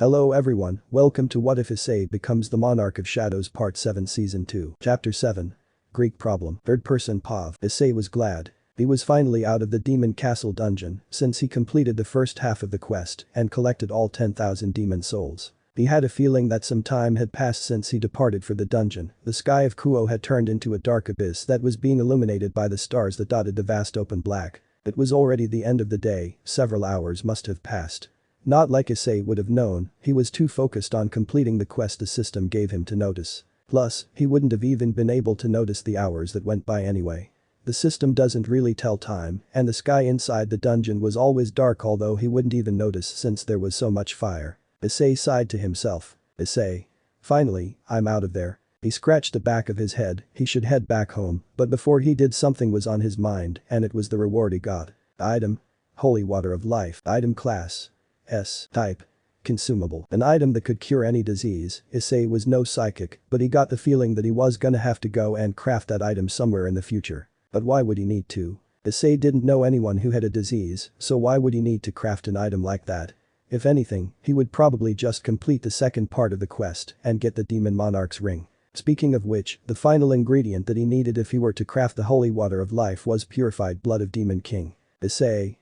Hello everyone, welcome to What If Issei Becomes the Monarch of Shadows Part 7 Season 2. Chapter 7. Greek Problem. Third person Pav. Issei was glad. He was finally out of the demon castle dungeon since he completed the first half of the quest and collected all 10,000 demon souls. He had a feeling that some time had passed since he departed for the dungeon. The sky of Kuo had turned into a dark abyss that was being illuminated by the stars that dotted the vast open black. It was already the end of the day, several hours must have passed. Not like Issei would have known, he was too focused on completing the quest the system gave him to notice. Plus, he wouldn't have even been able to notice the hours that went by anyway. The system doesn't really tell time, and the sky inside the dungeon was always dark, although he wouldn't even notice since there was so much fire. Issei sighed to himself. Issei. Finally, I'm out of there. He scratched the back of his head. He should head back home, but before he did, something was on his mind, and it was the reward he got. Item. Holy Water of Life. Item class. S. Type. Consumable. An item that could cure any disease. Issei was no psychic, but he got the feeling that he was gonna have to go and craft that item somewhere in the future. But why would he need to? Issei didn't know anyone who had a disease, so why would he need to craft an item like that? If anything, he would probably just complete the second part of the quest and get the Demon Monarch's ring. Speaking of which, the final ingredient that he needed if he were to craft the Holy Water of Life was purified blood of Demon King. Issei.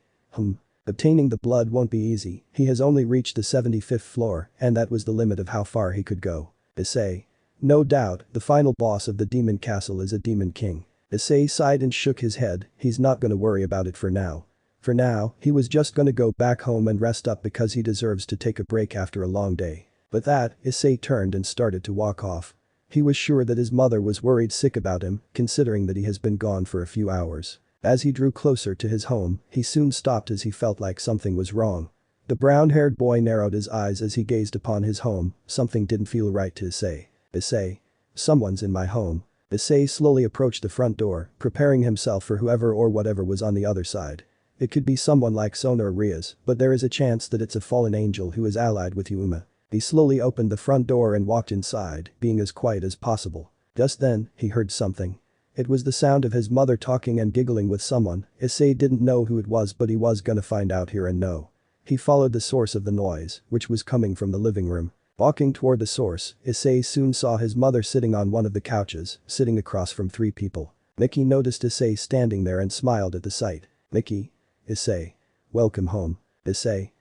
Obtaining the blood won't be easy, he has only reached the 75th floor, and that was the limit of how far he could go. Issei. No doubt, the final boss of the demon castle is a demon king. Issei sighed and shook his head. He's not gonna worry about it for now. For now, he was just gonna go back home and rest up because he deserves to take a break after a long day. With that, Issei turned and started to walk off. He was sure that his mother was worried sick about him, considering that he has been gone for a few hours. As he drew closer to his home, he soon stopped as he felt like something was wrong. The brown-haired boy narrowed his eyes as he gazed upon his home. Something didn't feel right to Issei. Issei. Someone's in my home. Issei slowly approached the front door, preparing himself for whoever or whatever was on the other side. It could be someone like Sona or Rias, but there is a chance that it's a fallen angel who is allied with Yuma. He slowly opened the front door and walked inside, being as quiet as possible. Just then, he heard something. It was the sound of his mother talking and giggling with someone. Issei didn't know who it was, but he was gonna find out here and know. He followed the source of the noise, which was coming from the living room. Walking toward the source, Issei soon saw his mother sitting on one of the couches, sitting across from three people. Mickey noticed Issei standing there and smiled at the sight. Mickey. Issei. Welcome home. Issei.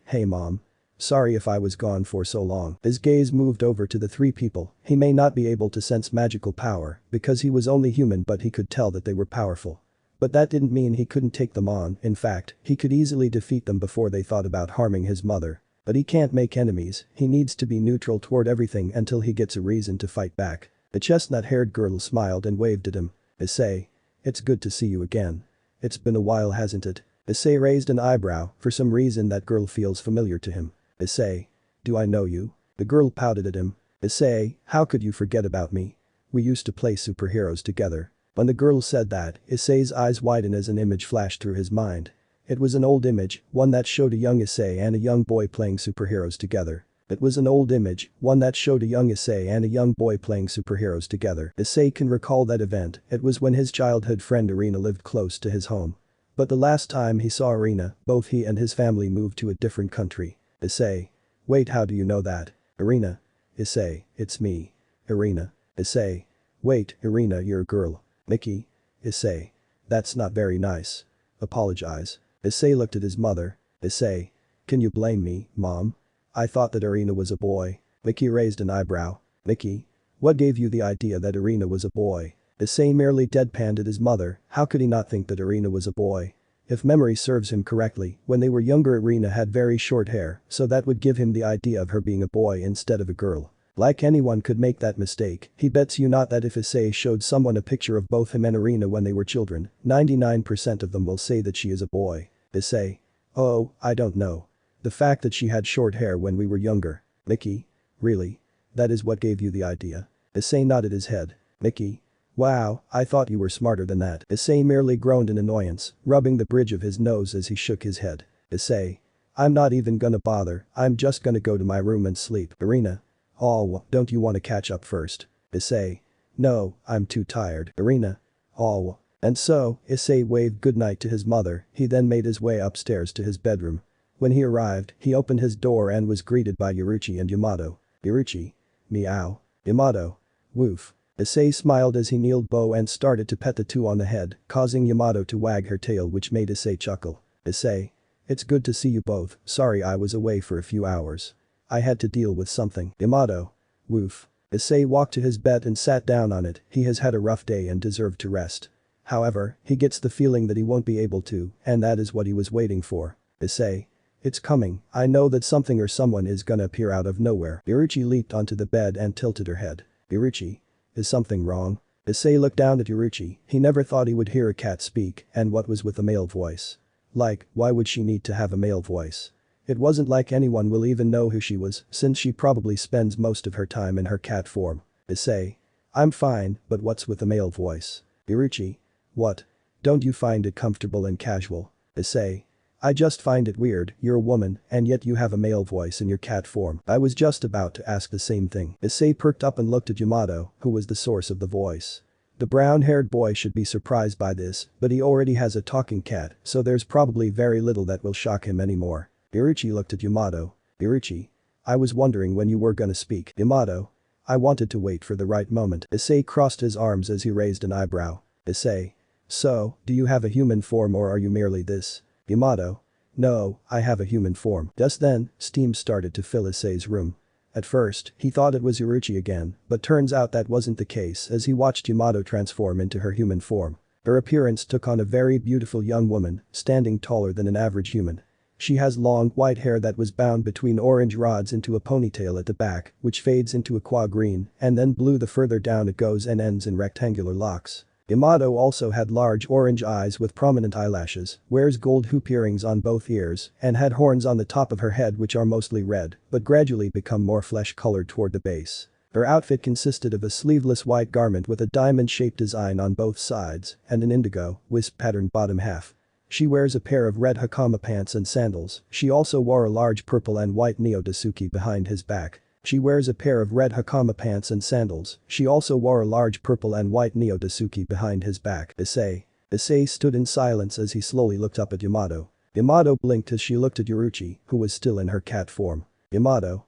Hey mom. Sorry if I was gone for so long. His gaze moved over to the three people. He may not be able to sense magical power because he was only human, but he could tell that they were powerful. But that didn't mean he couldn't take them on. In fact, he could easily defeat them before they thought about harming his mother. But he can't make enemies. He needs to be neutral toward everything until he gets a reason to fight back. The chestnut-haired girl smiled and waved at him. Issei. It's good to see you again. It's been a while, hasn't it? Issei raised an eyebrow. For some reason that girl feels familiar to him. Issei. Do I know you? The girl pouted at him. Issei, how could you forget about me? We used to play superheroes together. When the girl said that, Issei's eyes widened as an image flashed through his mind. It was an old image, one that showed a young Issei and a young boy playing superheroes together. It was an old image, one that showed a young Issei and a young boy playing superheroes together. Issei can recall that event. It was when his childhood friend Irina lived close to his home. But the last time he saw Irina, both he and his family moved to a different country. Issei. Wait, how do you know that? Irina. Issei, it's me. Irina. Issei. Wait, Irina, you're a girl. Mickey. Issei. That's not very nice. Apologize. Issei looked at his mother. Issei. Can you blame me, mom? I thought that Irina was a boy. Mickey raised an eyebrow. Mickey. What gave you the idea that Irina was a boy? Issei merely deadpanned at his mother. How could he not think that Irina was a boy? If memory serves him correctly, when they were younger Irina had very short hair, so that would give him the idea of her being a boy instead of a girl. Like anyone could make that mistake. He bets you not that if Issei showed someone a picture of both him and Irina when they were children, 99% of them will say that she is a boy. Issei. Oh, I don't know. The fact that she had short hair when we were younger. Mickey. Really? That is what gave you the idea? Issei nodded his head. Mickey. Wow, I thought you were smarter than that. Issei merely groaned in annoyance, rubbing the bridge of his nose as he shook his head. Issei. I'm not even gonna bother, I'm just gonna go to my room and sleep. Irina. Oh, don't you want to catch up first? Issei. No, I'm too tired. Irina. Oh. And so, Issei waved goodnight to his mother. He then made his way upstairs to his bedroom. When he arrived, he opened his door and was greeted by Yuruchi and Yamato. Yuruchi. Meow. Yamato. Woof. Issei smiled as he kneeled bow and started to pet the two on the head, causing Yamato to wag her tail which made Issei chuckle. Issei. It's good to see you both, sorry I was away for a few hours. I had to deal with something. Yamato. Woof. Issei walked to his bed and sat down on it, he has had a rough day and deserved to rest. However, he gets the feeling that he won't be able to, and that is what he was waiting for. Issei. It's coming, I know that something or someone is gonna appear out of nowhere. Yuruchi leaped onto the bed and tilted her head. Yuruchi. Is something wrong? Issei looked down at Yuruchi, he never thought he would hear a cat speak, and what was with a male voice? Like, why would she need to have a male voice? It wasn't like anyone will even know who she was, since she probably spends most of her time in her cat form. Issei. I'm fine, but what's with a male voice? Yuruchi. What? Don't you find it comfortable and casual? Issei. I just find it weird, you're a woman, and yet you have a male voice in your cat form. I was just about to ask the same thing. Issei perked up and looked at Yamato, who was the source of the voice. The brown-haired boy should be surprised by this, but he already has a talking cat, so there's probably very little that will shock him anymore. Yuruchi looked at Yamato. Yuruchi. I was wondering when you were gonna speak. Yamato. I wanted to wait for the right moment. Issei crossed his arms as he raised an eyebrow. Issei. So, do you have a human form or are you merely this? Yamato. No, I have a human form. Just then, steam started to fill Issei's room. At first, he thought it was Yuruchi again, but turns out that wasn't the case as he watched Yamato transform into her human form. Her appearance took on a very beautiful young woman, standing taller than an average human. She has long, white hair that was bound between orange rods into a ponytail at the back, which fades into aqua green, and then blue the further down it goes and ends in rectangular locks. Yamato also had large orange eyes with prominent eyelashes, wears gold hoop earrings on both ears, and had horns on the top of her head which are mostly red, but gradually become more flesh-colored toward the base. Her outfit consisted of a sleeveless white garment with a diamond-shaped design on both sides, and an indigo, wisp-patterned bottom half. She wears a pair of red hakama pants and sandals, she also wore a large purple and white Neo-Dasuki behind his back. She wears a pair of red hakama pants and sandals, she also wore a large purple and white Neo-Dasuki behind his back. Issei. Issei stood in silence as he slowly looked up at Yamato. Yamato blinked as she looked at Yuruchi, who was still in her cat form. Yamato.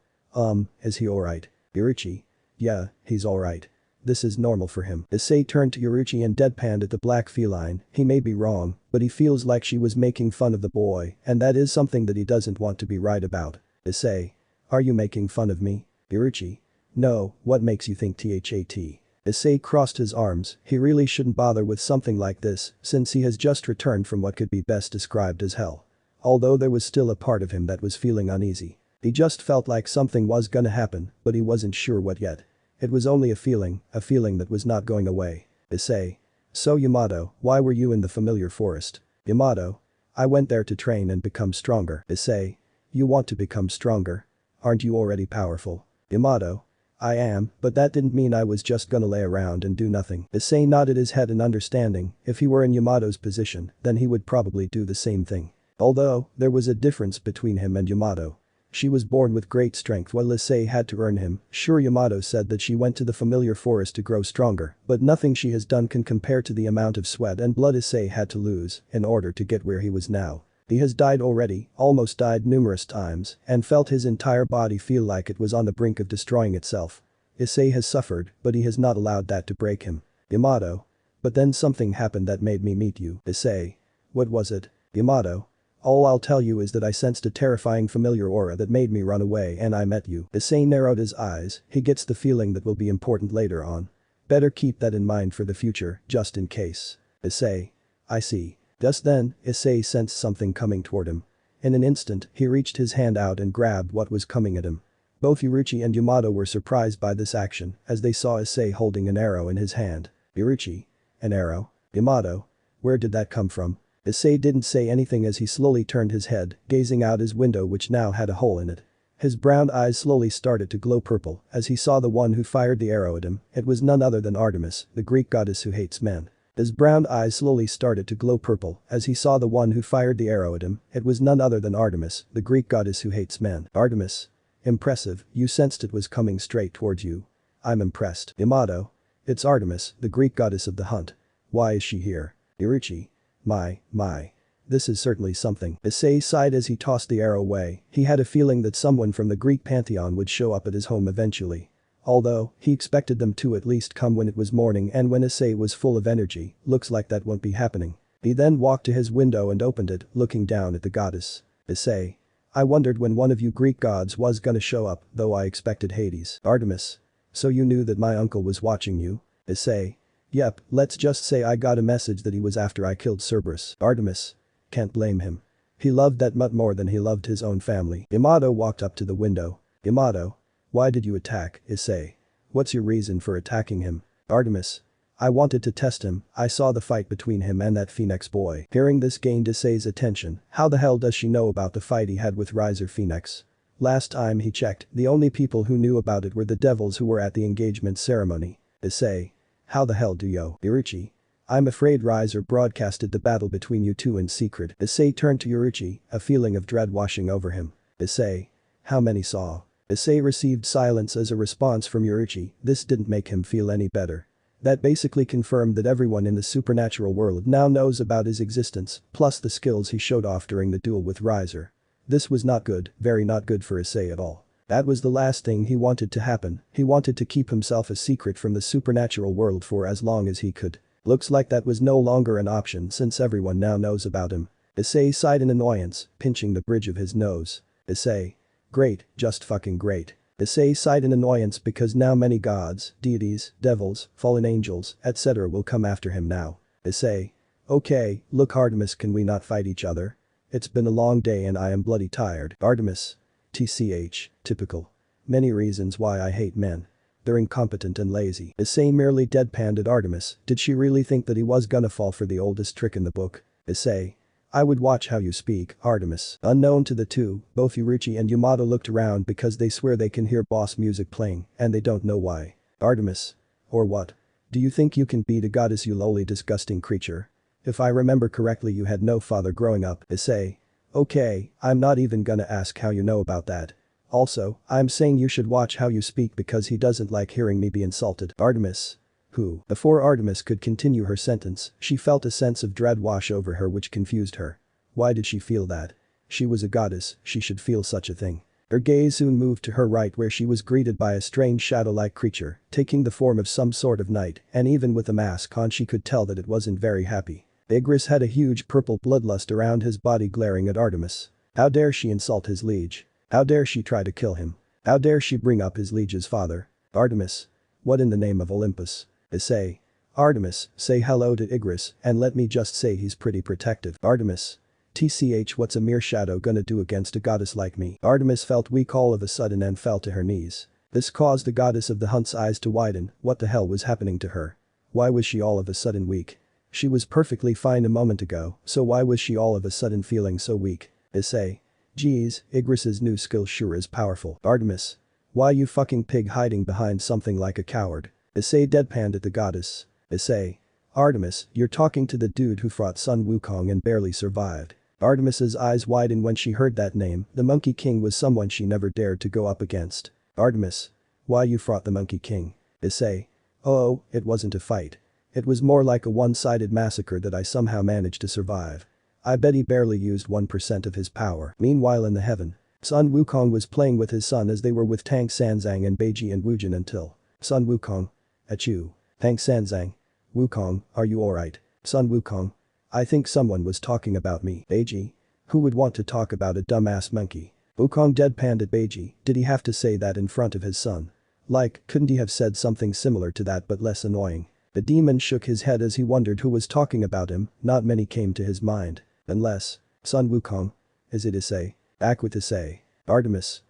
Is he alright? Yuruchi. Yeah, he's alright. This is normal for him. Issei turned to Yuruchi and deadpanned at the black feline, he may be wrong, but he feels like she was making fun of the boy, and that is something that he doesn't want to be right about. Issei. Are you making fun of me? Yuruchi. No, what makes you think that? Issei crossed his arms, he really shouldn't bother with something like this, since he has just returned from what could be best described as hell. Although there was still a part of him that was feeling uneasy. He just felt like something was gonna happen, but he wasn't sure what yet. It was only a feeling that was not going away. Issei. So Yamato, why were you in the familiar forest? Yamato. I went there to train and become stronger. Issei. You want to become stronger? Aren't you already powerful? Yamato. I am, but that didn't mean I was just gonna lay around and do nothing. Issei nodded his head in understanding, if he were in Yamato's position, then he would probably do the same thing. Although, there was a difference between him and Yamato. She was born with great strength while Issei had to earn him. Sure, Yamato said that she went to the familiar forest to grow stronger, but nothing she has done can compare to the amount of sweat and blood Issei had to lose in order to get where he was now. He has died already, almost died numerous times, and felt his entire body feel like it was on the brink of destroying itself. Issei has suffered, but he has not allowed that to break him. Yamato. But then something happened that made me meet you. Issei. What was it? Yamato. All I'll tell you is that I sensed a terrifying familiar aura that made me run away and I met you. Issei narrowed his eyes, he gets the feeling that will be important later on. Better keep that in mind for the future, just in case. Issei. I see. Just then, Issei sensed something coming toward him. In an instant, he reached his hand out and grabbed what was coming at him. Both Yuruchi and Yamato were surprised by this action as they saw Issei holding an arrow in his hand. Yuruchi. An arrow? Yamato. Where did that come from? Issei didn't say anything as he slowly turned his head, gazing out his window which now had a hole in it. His brown eyes slowly started to glow purple as he saw the one who fired the arrow at him. It was none other than Artemis, the Greek goddess who hates men. His brown eyes slowly started to glow purple as he saw the one who fired the arrow at him. It was none other than Artemis, the Greek goddess who hates men. Artemis. Impressive, you sensed it was coming straight towards you. I'm impressed. Yamato. It's Artemis, the Greek goddess of the hunt. Why is she here? Yuruchi. My. This is certainly something. Issei sighed as he tossed the arrow away. He had a feeling that someone from the Greek pantheon would show up at his home eventually. Although, he expected them to at least come when it was morning and when Issei was full of energy, looks like that won't be happening. He then walked to his window and opened it, looking down at the goddess. Issei. I wondered when one of you Greek gods was gonna show up, though I expected Hades. Artemis. So you knew that my uncle was watching you? Issei. Yep, let's just say I got a message that he was after I killed Cerberus. Artemis. Can't blame him. He loved that mutt more than he loved his own family. Yamato walked up to the window. Yamato. Why did you attack, Issei? What's your reason for attacking him? Artemis. I wanted to test him, I saw the fight between him and that Phoenix boy. Hearing this gained Issei's attention. How the hell does she know about the fight he had with Riser Phoenix? Last time he checked, the only people who knew about it were the devils who were at the engagement ceremony. Issei. How the hell do you? Irichi. I'm afraid Riser broadcasted the battle between you two in secret. Issei turned to Irichi, a feeling of dread washing over him. Issei. How many saw? Issei received silence as a response from Irichi. This didn't make him feel any better. That basically confirmed that everyone in the supernatural world now knows about his existence, plus the skills he showed off during the duel with Riser. This was not good, very not good for Issei at all. That was the last thing he wanted to happen. He wanted to keep himself a secret from the supernatural world for as long as he could. Looks like that was no longer an option since everyone now knows about him. Issei sighed in annoyance, pinching the bridge of his nose. Issei. Great, just fucking great. Issei sighed in annoyance because now many gods, deities, devils, fallen angels, etc. will come after him now. Issei. Okay, look Artemis, can we not fight each other? It's been a long day and I am bloody tired. Artemis. TCH, typical. Many reasons why I hate men. They're incompetent and lazy. Issei merely deadpanned at Artemis. Did she really think that he was gonna fall for the oldest trick in the book? Issei. I would watch how you speak, Artemis. Unknown to the two, both Irichi and Yamato looked around because they swear they can hear boss music playing, and they don't know why. Artemis. Or what? Do you think you can beat a goddess, you lowly disgusting creature? If I remember correctly, you had no father growing up. Issei. Okay, I'm not even gonna ask how you know about that. Also, I'm saying you should watch how you speak because he doesn't like hearing me be insulted. Artemis. Who? Before Artemis could continue her sentence, she felt a sense of dread wash over her which confused her. Why did she feel that? She was a goddess, she should feel such a thing. Her gaze soon moved to her right where she was greeted by a strange shadow-like creature, taking the form of some sort of knight, and even with a mask on she could tell that it wasn't very happy. Igris had a huge purple bloodlust around his body, glaring at Artemis. How dare she insult his liege? How dare she try to kill him? How dare she bring up his liege's father? Artemis. What in the name of Olympus? Issei. Artemis, say hello to Igris, and let me just say he's pretty protective. Artemis. TCH, what's a mere shadow gonna do against a goddess like me? Artemis felt weak all of a sudden and fell to her knees. This caused the goddess of the hunt's eyes to widen. What the hell was happening to her? Why was she all of a sudden weak? She was perfectly fine a moment ago, so why was she all of a sudden feeling so weak? Issei. Geez, Igris's new skill sure is powerful. Artemis. Why you fucking pig hiding behind something like a coward? Issei deadpanned at the goddess. Issei. Artemis, you're talking to the dude who fought Sun Wukong and barely survived. Artemis's eyes widened when she heard that name. The Monkey King was someone she never dared to go up against. Artemis. Why you fought the Monkey King? Issei. Oh, it wasn't a fight. It was more like a one-sided massacre that I somehow managed to survive. I bet he barely used 1% of his power. Meanwhile in the heaven, Sun Wukong was playing with his son as they were with Tang Sanzang and Beiji and Wujin until Sun Wukong. Achoo. Tang Sanzang. Wukong, are you alright? Sun Wukong. I think someone was talking about me. Beiji. Who would want to talk about a dumbass monkey? Wukong deadpanned at Beiji. Did he have to say that in front of his son? Like, couldn't he have said something similar to that but less annoying? The demon shook his head as he wondered who was talking about him. Not many came to his mind. Unless. Sun Wukong. Is it Issei? Back with Issei. Artemis.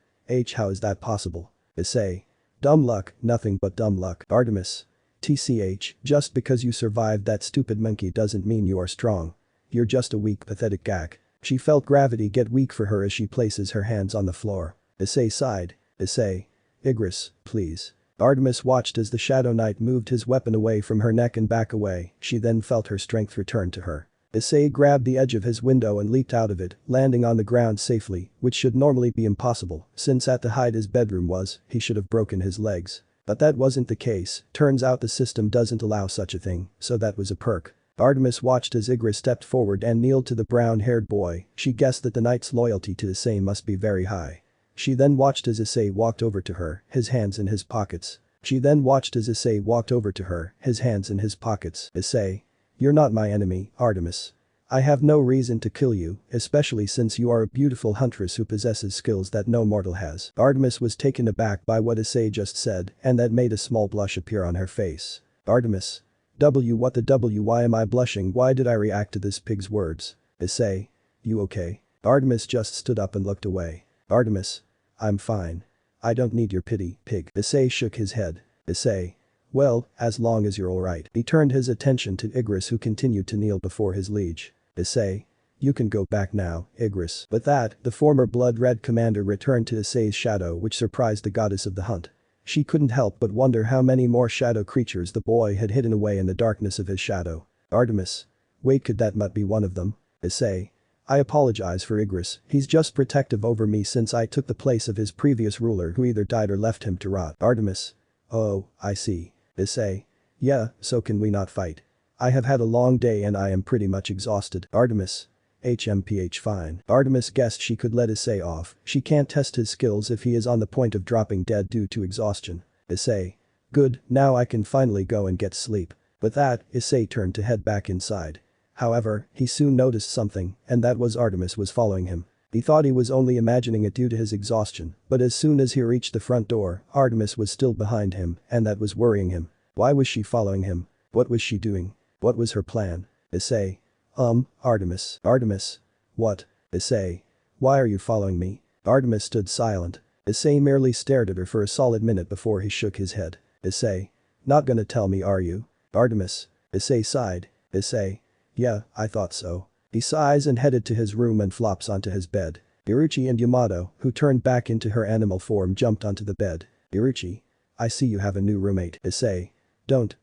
How is that possible? Issei. Dumb luck, nothing but dumb luck. Artemis. TCH, just because you survived that stupid monkey doesn't mean you are strong. You're just a weak, pathetic gak. She felt gravity get weak for her as she places her hands on the floor. Issei sighed. Issei. Igris, please. Artemis watched as the Shadow Knight moved his weapon away from her neck and back away. She then felt her strength return to her. Issei grabbed the edge of his window and leaped out of it, landing on the ground safely, which should normally be impossible, since at the height his bedroom was, he should have broken his legs. But that wasn't the case, turns out the system doesn't allow such a thing, so that was a perk. Artemis watched as Ygritte stepped forward and kneeled to the brown-haired boy. She guessed that the knight's loyalty to Issei must be very high. She then watched as Issei walked over to her, his hands in his pockets. Issei. You're not my enemy, Artemis. I have no reason to kill you, especially since you are a beautiful huntress who possesses skills that no mortal has. Artemis was taken aback by what Issei just said, and that made a small blush appear on her face. Artemis. What the W, why am I blushing? Why did I react to this pig's words? Issei. You okay? Artemis just stood up and looked away. Artemis. I'm fine. I don't need your pity, pig. Issei shook his head. Issei. Well, as long as you're alright. He turned his attention to Ygritte, who continued to kneel before his liege. Issei. You can go back now, Ygritte. With that, the former blood-red commander returned to Issei's shadow, which surprised the goddess of the hunt. She couldn't help but wonder how many more shadow creatures the boy had hidden away in the darkness of his shadow. Artemis. Wait, could that not be one of them? Issei. I apologize for Ygritte, he's just protective over me since I took the place of his previous ruler who either died or left him to rot. Artemis. Oh, I see. Issei. Yeah, so can we not fight? I have had a long day and I am pretty much exhausted. Artemis. Fine. Artemis guessed she could let Issei off, she can't test his skills if he is on the point of dropping dead due to exhaustion. Issei. Good, now I can finally go and get sleep. With that, Issei turned to head back inside. However, he soon noticed something, and that was Artemis was following him. He thought he was only imagining it due to his exhaustion, but as soon as he reached the front door, Artemis was still behind him, and that was worrying him. Why was she following him? What was she doing? What was her plan? Issei. Artemis. Artemis. What? Issei. Why are you following me? Artemis stood silent. Issei merely stared at her for a solid minute before he shook his head. Issei. Not gonna tell me, are you? Artemis. Issei sighed. Issei. Yeah, I thought so. He sighs and headed to his room and flops onto his bed. Iruchi and Yamato, who turned back into her animal form, jumped onto the bed. Iruchi. I see you have a new roommate. Issei.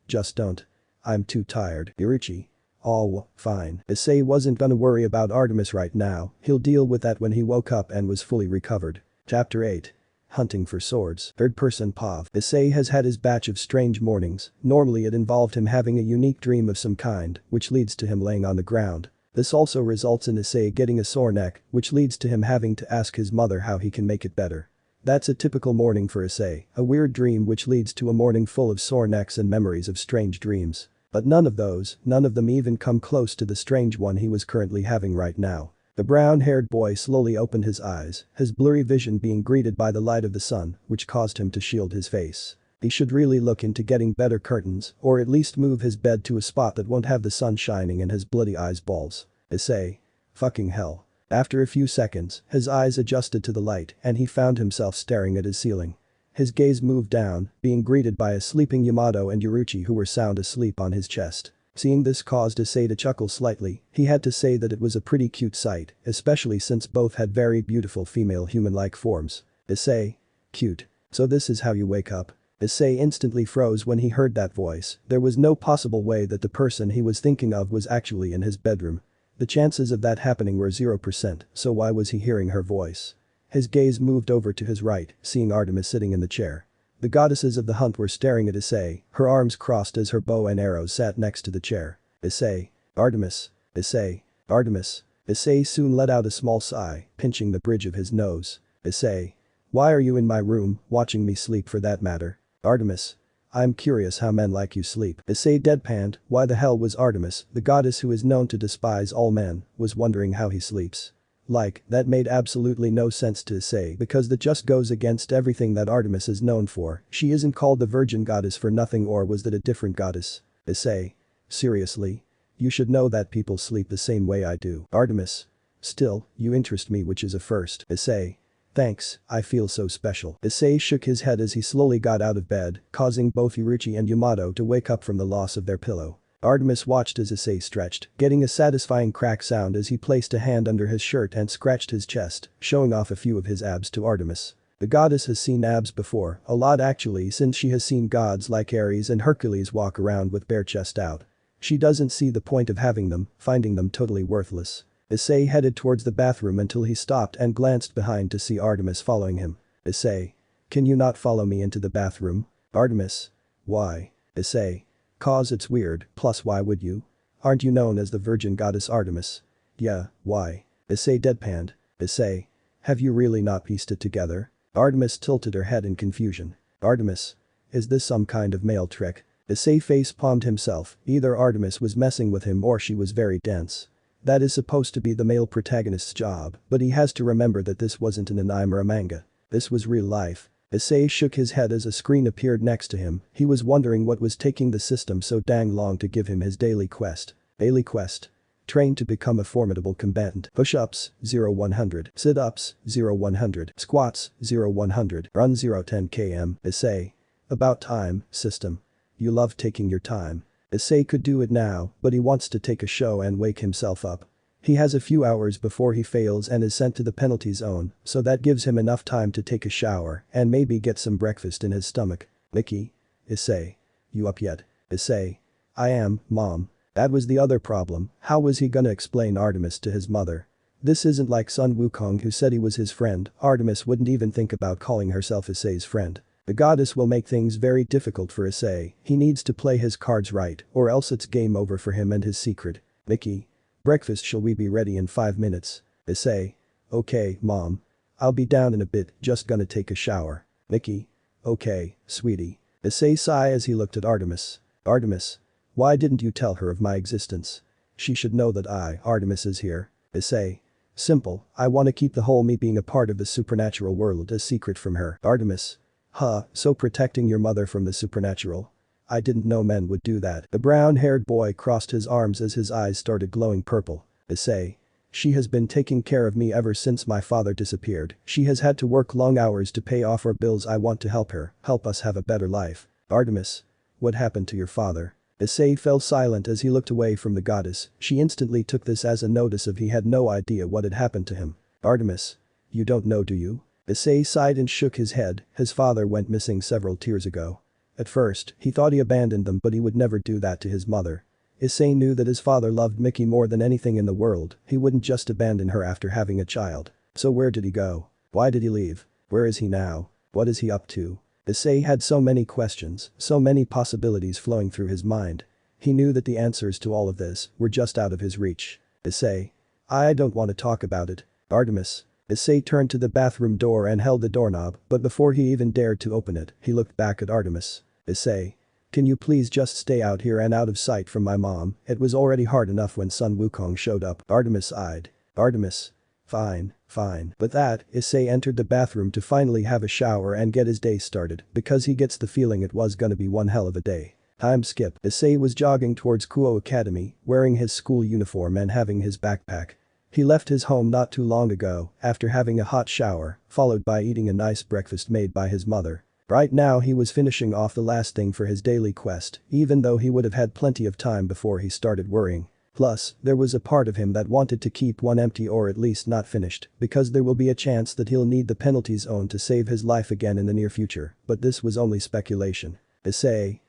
Just don't. I'm too tired. Iruchi. Oh, fine. Issei wasn't gonna worry about Artemis right now, he'll deal with that when he woke up and was fully recovered. Chapter 8. Hunting for swords. Third-person POV. Issei has had his batch of strange mornings. Normally it involved him having a unique dream of some kind, which leads to him laying on the ground. This also results in Issei getting a sore neck, which leads to him having to ask his mother how he can make it better. That's a typical morning for Issei, a weird dream which leads to a morning full of sore necks and memories of strange dreams. But none of them even come close to the strange one he was currently having right now. The brown-haired boy slowly opened his eyes, his blurry vision being greeted by the light of the sun, which caused him to shield his face. He should really look into getting better curtains, or at least move his bed to a spot that won't have the sun shining in his bloody eyeballs. Issei. Fucking hell. After a few seconds, his eyes adjusted to the light and he found himself staring at his ceiling. His gaze moved down, being greeted by a sleeping Yamato and Yuruchi who were sound asleep on his chest. Seeing this caused Issei to chuckle slightly. He had to say that it was a pretty cute sight, especially since both had very beautiful female human-like forms. Issei. Cute. So this is how you wake up? Issei instantly froze when he heard that voice. There was no possible way that the person he was thinking of was actually in his bedroom. The chances of that happening were 0%, so why was he hearing her voice? His gaze moved over to his right, seeing Artemis sitting in the chair. The goddesses of the hunt were staring at Issei, her arms crossed as her bow and arrows sat next to the chair. Issei. Artemis. Issei. Artemis. Issei soon let out a small sigh, pinching the bridge of his nose. Issei. Why are you in my room, watching me sleep for that matter? Artemis. I'm curious how men like you sleep. Issei deadpanned. Why the hell was Artemis, the goddess who is known to despise all men, was wondering how he sleeps. That made absolutely no sense to Issei because that just goes against everything that Artemis is known for. She isn't called the virgin goddess for nothing, or was that a different goddess? Issei. Seriously? You should know that people sleep the same way I do. Artemis. Still, you interest me, which is a first. Issei. Thanks, I feel so special. Issei shook his head as he slowly got out of bed, causing both Yuruchi and Yamato to wake up from the loss of their pillow. Artemis watched as Issei stretched, getting a satisfying crack sound as he placed a hand under his shirt and scratched his chest, showing off a few of his abs to Artemis. The goddess has seen abs before, a lot actually, since she has seen gods like Ares and Hercules walk around with bare chest out. She doesn't see the point of having them, finding them totally worthless. Issei headed towards the bathroom until he stopped and glanced behind to see Artemis following him. Issei. Can you not follow me into the bathroom? Artemis. Why? Issei. Cause it's weird, plus why would you? Aren't you known as the virgin goddess Artemis? Yeah, why? Issei deadpanned. Issei. Have you really not pieced it together? Artemis tilted her head in confusion. Artemis? Is this some kind of male trick? Issei face-palmed himself, either Artemis was messing with him or she was very dense. That is supposed to be the male protagonist's job, but he has to remember that this wasn't an anime or a manga. This was real life. Issei shook his head as a screen appeared next to him, he was wondering what was taking the system so dang long to give him his daily quest. Daily quest. Train to become a formidable combatant. Push-ups, 0-100. Sit-ups, 0-100. Squats, 0-100. Run 0-10 km. Issei. About time, system. You love taking your time. Issei could do it now, but he wants to take a show and wake himself up. He has a few hours before he fails and is sent to the penalty zone, so that gives him enough time to take a shower and maybe get some breakfast in his stomach. Mickey. Issei. You up yet? Issei. I am, Mom. That was the other problem, how was he gonna explain Artemis to his mother? This isn't like Sun Wukong who said he was his friend, Artemis wouldn't even think about calling herself Issei's friend. The goddess will make things very difficult for Issei, he needs to play his cards right or else it's game over for him and his secret. Mickey. Breakfast shall we be ready in 5 minutes? Issei. Okay, Mom. I'll be down in a bit, just gonna take a shower. Mickey. Okay, sweetie. Issei sighed as he looked at Artemis. Artemis. Why didn't you tell her of my existence? She should know that Artemis is here. Issei. Simple, I want to keep the whole me being a part of the supernatural world a secret from her. Artemis. Huh, so protecting your mother from the supernatural? I didn't know men would do that. The brown-haired boy crossed his arms as his eyes started glowing purple. Issei. She has been taking care of me ever since my father disappeared. She has had to work long hours to pay off our bills. I want to help her, help us have a better life. Artemis. What happened to your father? Issei fell silent as he looked away from the goddess, she instantly took this as a notice of he had no idea what had happened to him. Artemis. You don't know, do you? Issei sighed and shook his head, his father went missing several years ago. At first, he thought he abandoned them but he would never do that to his mother. Issei knew that his father loved Mickey more than anything in the world, he wouldn't just abandon her after having a child. So where did he go? Why did he leave? Where is he now? What is he up to? Issei had so many questions, so many possibilities flowing through his mind. He knew that the answers to all of this were just out of his reach. Issei. I don't want to talk about it. Artemis. Issei turned to the bathroom door and held the doorknob, but before he even dared to open it, he looked back at Artemis. Issei. Can you please just stay out here and out of sight from my mom? It was already hard enough when Sun Wukong showed up. Artemis eyed. Artemis. Fine, fine. With that, Issei entered the bathroom to finally have a shower and get his day started, because he gets the feeling it was gonna be one hell of a day. Time skip. Issei was jogging towards Kuo Academy, wearing his school uniform and having his backpack. He left his home not too long ago, after having a hot shower, followed by eating a nice breakfast made by his mother. Right now he was finishing off the last thing for his daily quest, even though he would have had plenty of time before he started worrying. Plus, there was a part of him that wanted to keep one empty or at least not finished, because there will be a chance that he'll need the penalty zone to save his life again in the near future, but this was only speculation. Issei.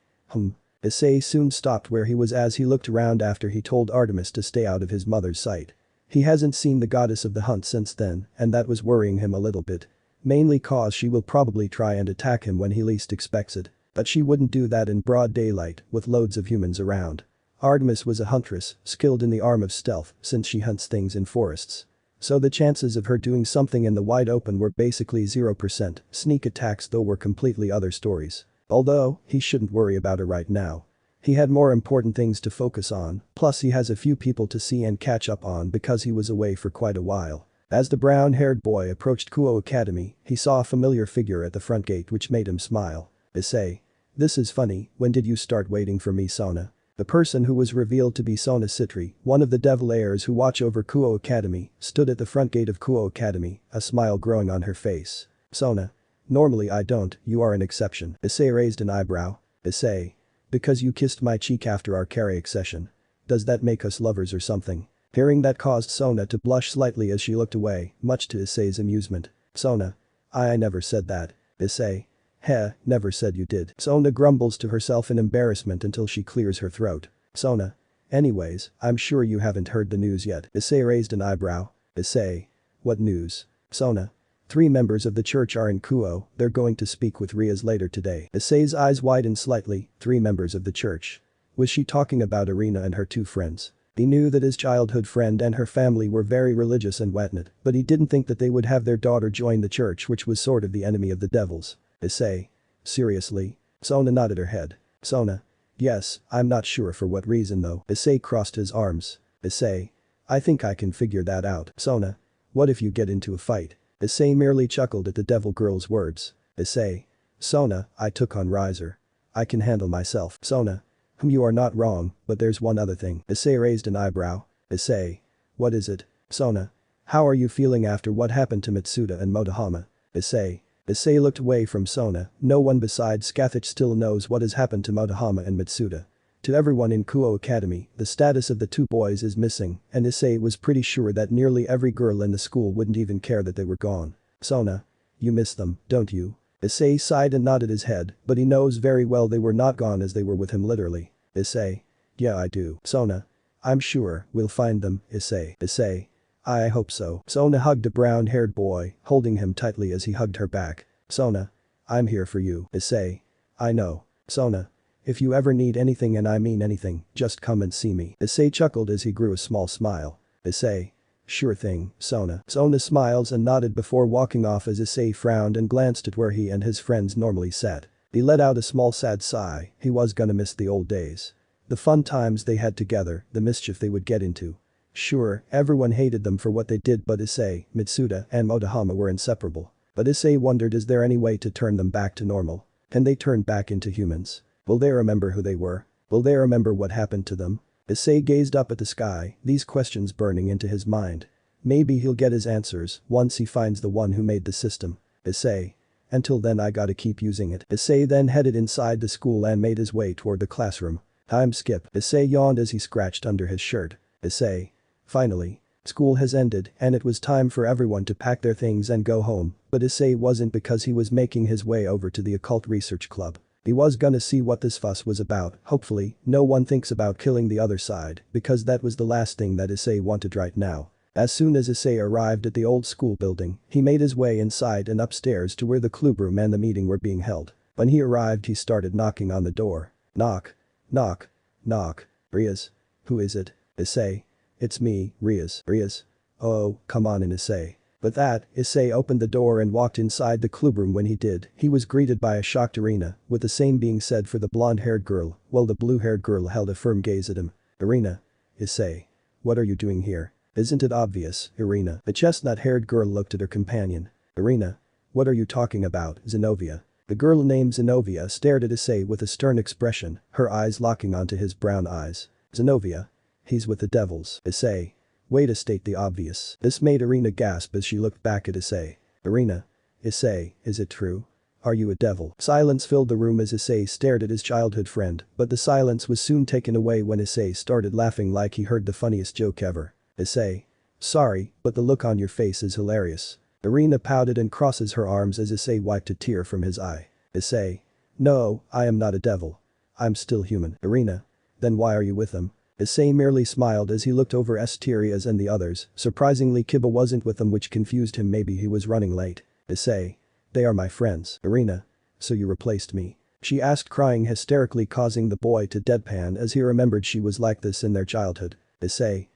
Issei soon stopped where he was as he looked around after he told Artemis to stay out of his mother's sight. He hasn't seen the goddess of the hunt since then, and that was worrying him a little bit. Mainly cause she will probably try and attack him when he least expects it, but she wouldn't do that in broad daylight, with loads of humans around. Artemis was a huntress, skilled in the art of stealth since she hunts things in forests. So the chances of her doing something in the wide open were basically 0%, sneak attacks though were completely other stories. Although, he shouldn't worry about her right now. He had more important things to focus on, plus he has a few people to see and catch up on because he was away for quite a while. As the brown-haired boy approached Kuo Academy, he saw a familiar figure at the front gate which made him smile. Issei. This is funny, when did you start waiting for me, Sona? The person who was revealed to be Sona Citri, one of the devil heirs who watch over Kuo Academy, stood at the front gate of Kuo Academy, a smile growing on her face. Sona. Normally I don't, you are an exception. Issei raised an eyebrow. Issei. Because you kissed my cheek after our karaoke session. Does that make us lovers or something? Hearing that caused Sona to blush slightly as she looked away, much to Issei's amusement. Sona. I never said that. Issei. Heh, never said you did. Sona grumbles to herself in embarrassment until she clears her throat. Sona. Anyways, I'm sure you haven't heard the news yet. Issei raised an eyebrow. Issei. What news? Sona. 3 members of the church are in Kuo, they're going to speak with Rias later today. Issei's eyes widened slightly, 3 members of the church. Was she talking about Irina and her two friends? He knew that his childhood friend and her family were very religious and whatnot, but he didn't think that they would have their daughter join the church, which was sort of the enemy of the devils. Issei. Seriously? Sona nodded her head. Sona. Yes, I'm not sure for what reason though. Issei crossed his arms. Issei. I think I can figure that out. Sona. What if you get into a fight? Issei merely chuckled at the devil girl's words. Issei. Sona, I took on Riser. I can handle myself. Sona. You are not wrong, but there's one other thing. Issei raised an eyebrow. Issei. What is it? Sona. How are you feeling after what happened to Mitsuda and Motohama? Issei. Issei looked away from Sona. No one besides Skathich still knows what has happened to Motohama and Mitsuda. To everyone in Kuo Academy, the status of the two boys is missing, and Issei was pretty sure that nearly every girl in the school wouldn't even care that they were gone. Sona. You miss them, don't you? Issei sighed and nodded his head, but he knows very well they were not gone as they were with him literally. Issei. Yeah, I do. Sona. I'm sure we'll find them, Issei. Issei. I hope so. Sona hugged a brown-haired boy, holding him tightly as he hugged her back. Sona. I'm here for you, Issei. I know. Sona. If you ever need anything, and I mean anything, just come and see me. Issei chuckled as he grew a small smile. Issei. Sure thing, Sona. Sona smiles and nodded before walking off as Issei frowned and glanced at where he and his friends normally sat. He let out a small sad sigh. He was gonna miss the old days. The fun times they had together, the mischief they would get into. Sure, everyone hated them for what they did, but Issei, Mitsuda, and Motohama were inseparable. But Issei wondered, is there any way to turn them back to normal? Can they turn back into humans? Will they remember who they were? Will they remember what happened to them? Issei gazed up at the sky, these questions burning into his mind. Maybe he'll get his answers once he finds the one who made the system. Issei. Until then I gotta keep using it. Issei then headed inside the school and made his way toward the classroom. Time skip. Issei yawned as he scratched under his shirt. Issei. Finally. School has ended and it was time for everyone to pack their things and go home, but Issei wasn't, because he was making his way over to the occult research club. He was gonna see what this fuss was about. Hopefully, no one thinks about killing the other side, because that was the last thing that Issei wanted right now. As soon as Issei arrived at the old school building, he made his way inside and upstairs to where the clubroom and the meeting were being held. When he arrived, he started knocking on the door. Knock. Knock. Knock. Riaz. Who is it? Issei. It's me, Riaz. Riaz. Oh, come on in, Issei. With that, Issei opened the door and walked inside the clubroom. When he did, he was greeted by a shocked Irina, with the same being said for the blonde-haired girl, while the blue-haired girl held a firm gaze at him. Irina. Issei. What are you doing here? Isn't it obvious, Irina? The chestnut-haired girl looked at her companion. Irina. What are you talking about, Zenobia? The girl named Zenobia stared at Issei with a stern expression, her eyes locking onto his brown eyes. Zenobia. He's with the devils. Issei. Way to state the obvious. This made Irina gasp as she looked back at Issei. Irina. Issei, is it true? Are you a devil? Silence filled the room as Issei stared at his childhood friend, but the silence was soon taken away when Issei started laughing like he heard the funniest joke ever. Issei. Sorry, but the look on your face is hilarious. Irina pouted and crosses her arms as Issei wiped a tear from his eye. Issei. No, I am not a devil. I'm still human. Irina. Then why are you with them? Issei merely smiled as he looked over Asterias and the others. Surprisingly, Kiba wasn't with them, which confused him. Maybe he was running late. Issei. They are my friends. Irina. So you replaced me? She asked, crying hysterically, causing the boy to deadpan as he remembered she was like this in their childhood. Issei.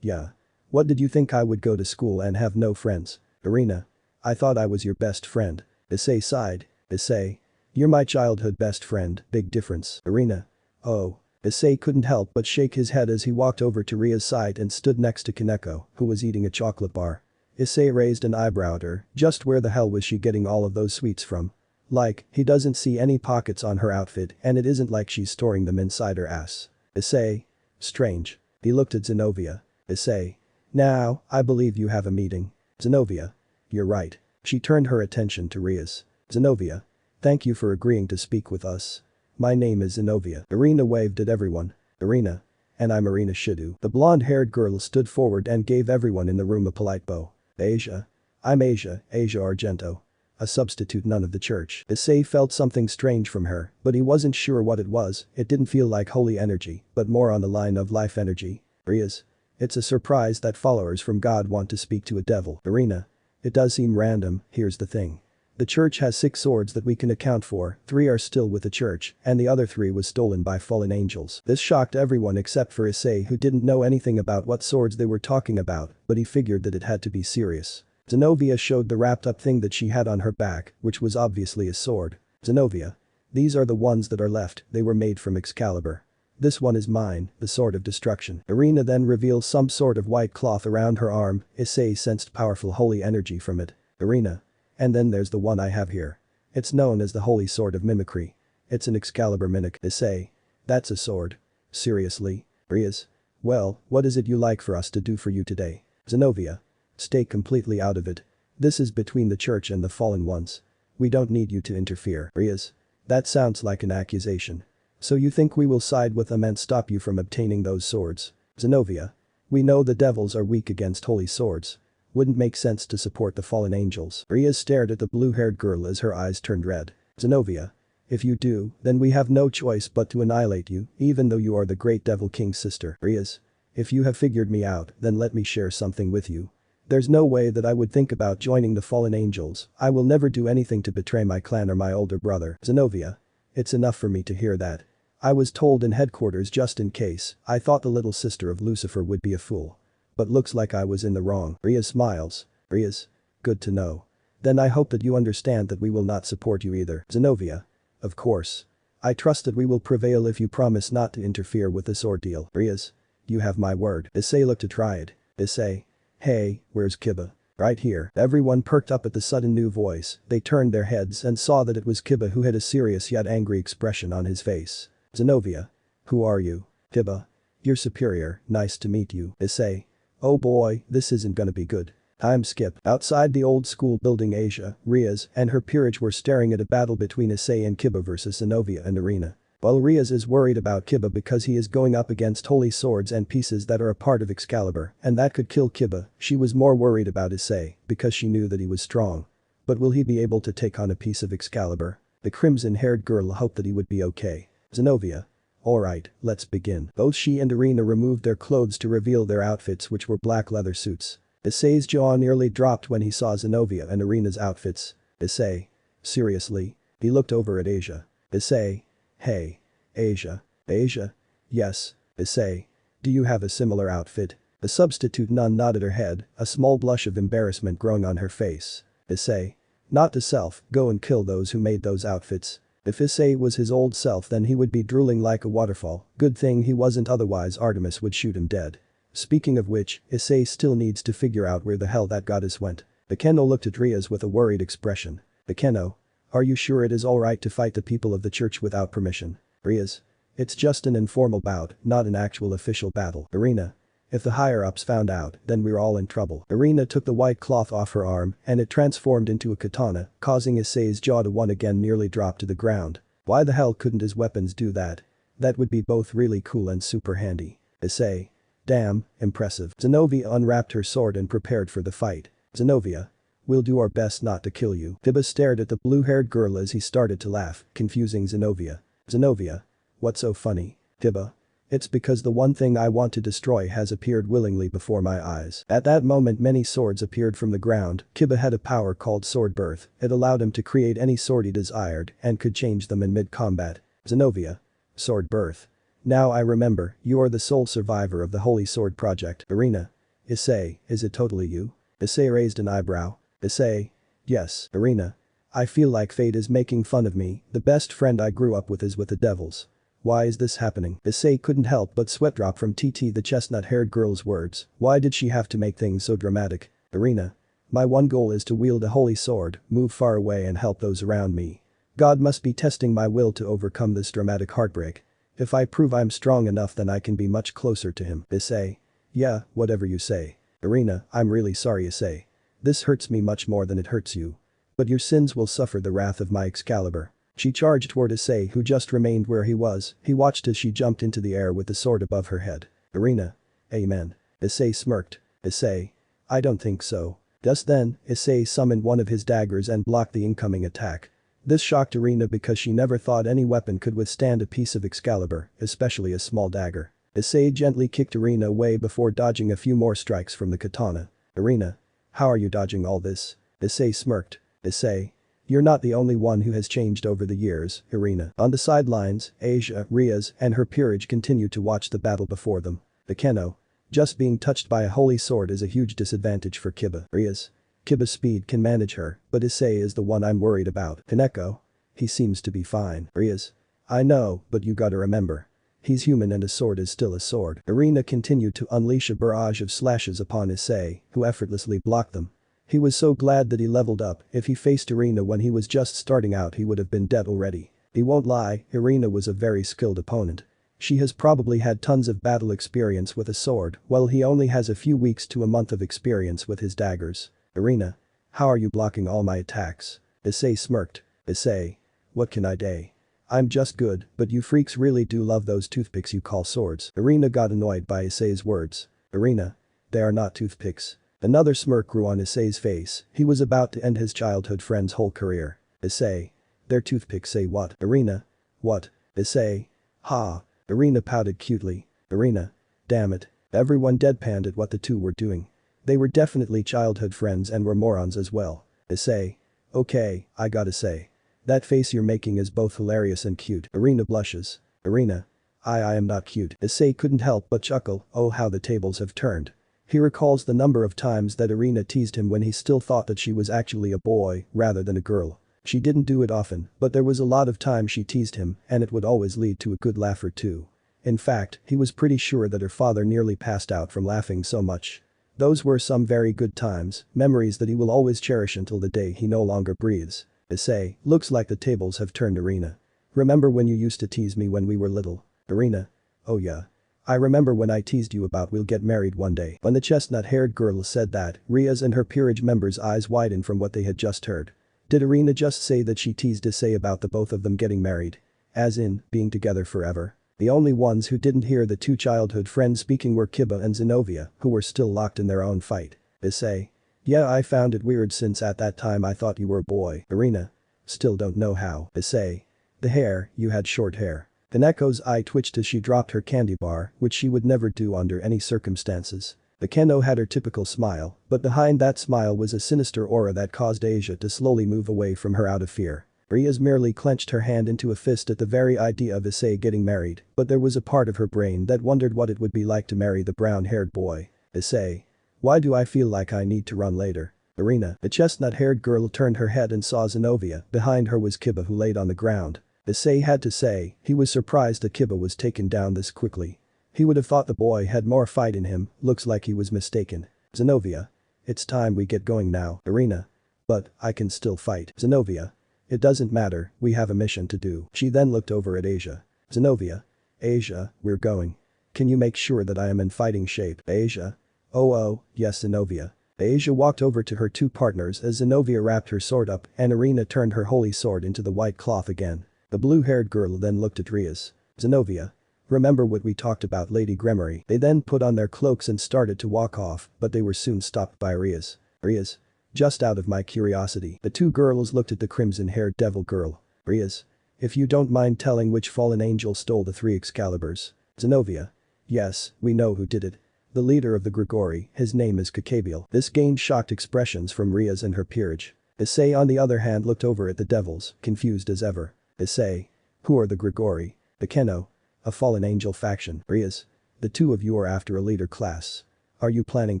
Yeah. What did you think, I would go to school and have no friends? Irina. I thought I was your best friend. Issei sighed. Issei. You're my childhood best friend, big difference. Irina. Oh. Issei couldn't help but shake his head as he walked over to Ria's side and stood next to Kaneko, who was eating a chocolate bar. Issei raised an eyebrow at her. Just where the hell was she getting all of those sweets from? Like, he doesn't see any pockets on her outfit, and it isn't like she's storing them inside her ass. Issei. Strange. He looked at Zenobia. Issei. Now, I believe you have a meeting. Zenobia. You're right. She turned her attention to Riaz. Zenobia. Thank you for agreeing to speak with us. My name is Zenobia. Irina waved at everyone. Irina. And I'm Irina Shidu. The blonde-haired girl stood forward and gave everyone in the room a polite bow. Asia. I'm Asia Argento. A substitute nun of the church. Issei felt something strange from her, but he wasn't sure what it was. It didn't feel like holy energy, but more on the line of life energy. Riaz. It's a surprise that followers from God want to speak to a devil. Irina. It does seem random. Here's the thing. The church has 6 swords that we can account for, 3 are still with the church, and the other 3 was stolen by fallen angels. This shocked everyone except for Issei, who didn't know anything about what swords they were talking about, but he figured that it had to be serious. Zenobia showed the wrapped up thing that she had on her back, which was obviously a sword. Zenobia. These are the ones that are left, they were made from Excalibur. This one is mine, the sword of destruction. Irina then reveals some sort of white cloth around her arm. Issei sensed powerful holy energy from it. Irina. And then there's the one I have here. It's known as the Holy Sword of Mimicry. It's an Excalibur mimic. Issei. That's a sword. Seriously? Rias? Well, what is it you like for us to do for you today? Zenobia. Stay completely out of it. This is between the church and the fallen ones. We don't need you to interfere. Rias. That sounds like an accusation. So you think we will side with them and stop you from obtaining those swords? Zenobia. We know the devils are weak against holy swords. Wouldn't make sense to support the fallen angels. Rias stared at the blue-haired girl as her eyes turned red. Zenobia. If you do, then we have no choice but to annihilate you, even though you are the great devil king's sister. Rias. If you have figured me out, then let me share something with you. There's no way that I would think about joining the fallen angels. I will never do anything to betray my clan or my older brother. Zenobia. It's enough for me to hear that. I was told in headquarters just in case. I thought the little sister of Lucifer would be a fool. But looks like I was in the wrong. Rias smiles. Rias. Good to know. Then I hope that you understand that we will not support you either. Zenobia. Of course. I trust that we will prevail if you promise not to interfere with this ordeal. Rias. You have my word. Issei looked at Triad. Issei. Hey, where's Kiba? Right here. Everyone perked up at the sudden new voice. They turned their heads and saw that it was Kiba, who had a serious yet angry expression on his face. Zenobia. Who are you? Kiba. Your superior, nice to meet you. Issei. Oh boy, this isn't gonna be good. Time skip. Outside the old school building, Asia, Rias, and her peerage were staring at a battle between Issei and Kiba versus Zenobia and Irina. While Rias is worried about Kiba because he is going up against holy swords and pieces that are a part of Excalibur, and that could kill Kiba, she was more worried about Issei because she knew that he was strong. But will he be able to take on a piece of Excalibur? The crimson-haired girl hoped that he would be okay. Zenobia. Alright, let's begin. Both she and Irina removed their clothes to reveal their outfits, which were black leather suits. Issei's jaw nearly dropped when he saw Zenobia and Irina's outfits. Issei. Seriously? He looked over at Asia. Issei. Hey. Asia. Asia? Yes. Issei. Do you have a similar outfit? The substitute nun nodded her head, a small blush of embarrassment growing on her face. Issei. Not to self, go and kill those who made those outfits. If Issei was his old self, then he would be drooling like a waterfall. Good thing he wasn't, otherwise Artemis would shoot him dead. Speaking of which, Issei still needs to figure out where the hell that goddess went. The Keno looked at Rias with a worried expression. The Keno. Are you sure it is alright to fight the people of the church without permission? Rias. It's just an informal bout, not an actual official battle. Irina. If the higher-ups found out, then we're all in trouble. Irina took the white cloth off her arm and it transformed into a katana, causing Issei's jaw to once again nearly drop to the ground. Why the hell couldn't his weapons do that? That would be both really cool and super handy. Issei. Damn, impressive. Zenobia unwrapped her sword and prepared for the fight. Zenobia. We'll do our best not to kill you. Kiba stared at the blue-haired girl as he started to laugh, confusing Zenobia. Zenobia. What's so funny? Kiba. It's because the one thing I want to destroy has appeared willingly before my eyes. At that moment many swords appeared from the ground. Kiba had a power called Sword Birth. It allowed him to create any sword he desired and could change them in mid-combat. Zenobia. Sword Birth. Now I remember, you are the sole survivor of the Holy Sword Project. Irina. Issei, is it totally you? Issei raised an eyebrow. Issei. Yes. Irina. I feel like fate is making fun of me. The best friend I grew up with is with the devils. Why is this happening? Issei couldn't help but sweat drop from TT, the chestnut-haired girl's words. Why did she have to make things so dramatic? Irina. My one goal is to wield a holy sword, move far away and help those around me. God must be testing my will to overcome this dramatic heartbreak. If I prove I'm strong enough, then I can be much closer to him. Issei. Yeah, whatever you say. Irina, I'm really sorry, Issei. This hurts me much more than it hurts you. But your sins will suffer the wrath of my Excalibur. She charged toward Issei, who just remained where he was. He watched as she jumped into the air with the sword above her head. Irina. Amen. Issei smirked. Issei. I don't think so. Just then, Issei summoned one of his daggers and blocked the incoming attack. This shocked Irina because she never thought any weapon could withstand a piece of Excalibur, especially a small dagger. Issei gently kicked Irina away before dodging a few more strikes from the katana. Irina. How are you dodging all this? Issei smirked. Issei. You're not the only one who has changed over the years, Irina. On the sidelines, Asia, Riaz, and her peerage continued to watch the battle before them. The Keno. Just being touched by a holy sword is a huge disadvantage for Kiba. Riaz. Kiba's speed can manage her, but Issei is the one I'm worried about. Kaneko. He seems to be fine. Riaz. I know, but you gotta remember. He's human and a sword is still a sword. Irina continued to unleash a barrage of slashes upon Issei, who effortlessly blocked them. He was so glad that he leveled up. If he faced Irina when he was just starting out, he would have been dead already. He won't lie, Irina was a very skilled opponent. She has probably had tons of battle experience with a sword, while he only has a few weeks to a month of experience with his daggers. Irina. How are you blocking all my attacks? Issei smirked. Issei. What can I do? I'm just good, but you freaks really do love those toothpicks you call swords. Irina got annoyed by Issei's words. Irina. They are not toothpicks. Another smirk grew on Issei's face. He was about to end his childhood friend's whole career. Issei. They're toothpicks. Say what? Irina. What? Issei. Ha. Irina pouted cutely. Irina. Damn it. Everyone deadpanned at what the two were doing. They were definitely childhood friends and were morons as well. Issei. Okay, I gotta say. That face you're making is both hilarious and cute. Irina blushes. Irina. I am not cute. Issei couldn't help but chuckle. Oh, how the tables have turned. He recalls the number of times that Irina teased him when he still thought that she was actually a boy rather than a girl. She didn't do it often, but there was a lot of time she teased him and it would always lead to a good laugh or two. In fact, he was pretty sure that her father nearly passed out from laughing so much. Those were some very good times, memories that he will always cherish until the day he no longer breathes. Issei, looks like the tables have turned. Irina. Remember when you used to tease me when we were little? Irina. Oh yeah. I remember when I teased you about we'll get married one day. When the chestnut-haired girl said that, Riaz and her peerage members' eyes widened from what they had just heard. Did Irina just say that she teased Issei about the both of them getting married? As in, being together forever? The only ones who didn't hear the two childhood friends speaking were Kiba and Zenobia, who were still locked in their own fight. Issei. Yeah, I found it weird since at that time I thought you were a boy. Irina. Still don't know how. Issei. The hair, you had short hair. Kaneko's eye twitched as she dropped her candy bar, which she would never do under any circumstances. The Keno had her typical smile, but behind that smile was a sinister aura that caused Asia to slowly move away from her out of fear. Riaz merely clenched her hand into a fist at the very idea of Issei getting married, but there was a part of her brain that wondered what it would be like to marry the brown-haired boy. Issei. Why do I feel like I need to run later? Irina. The chestnut-haired girl turned her head and saw Zenobia. Behind her was Kiba, who laid on the ground. Issei had to say, he was surprised that Kiba was taken down this quickly. He would have thought the boy had more fight in him, looks like he was mistaken. Zenobia. It's time we get going now. Irina. But, I can still fight. Zenobia. It doesn't matter, we have a mission to do. She then looked over at Asia. Zenobia. Asia, we're going. Can you make sure that I am in fighting shape? Asia. Oh, yes Zenobia. Asia walked over to her two partners as Zenobia wrapped her sword up and Irina turned her holy sword into the white cloth again. The blue-haired girl then looked at Riaz. Zenobia. Remember what we talked about, Lady Gremory. They then put on their cloaks and started to walk off, but they were soon stopped by Riaz. Riaz. Just out of my curiosity. The two girls looked at the crimson-haired devil girl. Riaz. If you don't mind telling which fallen angel stole the 3 Excaliburs. Zenobia. Yes, we know who did it. The leader of the Grigori, his name is Kakabiel. This gained shocked expressions from Riaz and her peerage. Issei on the other hand looked over at the devils, confused as ever. Issei. Who are the Grigori? The Keno. A fallen angel faction. Riaz. The two of you are after a leader class. Are you planning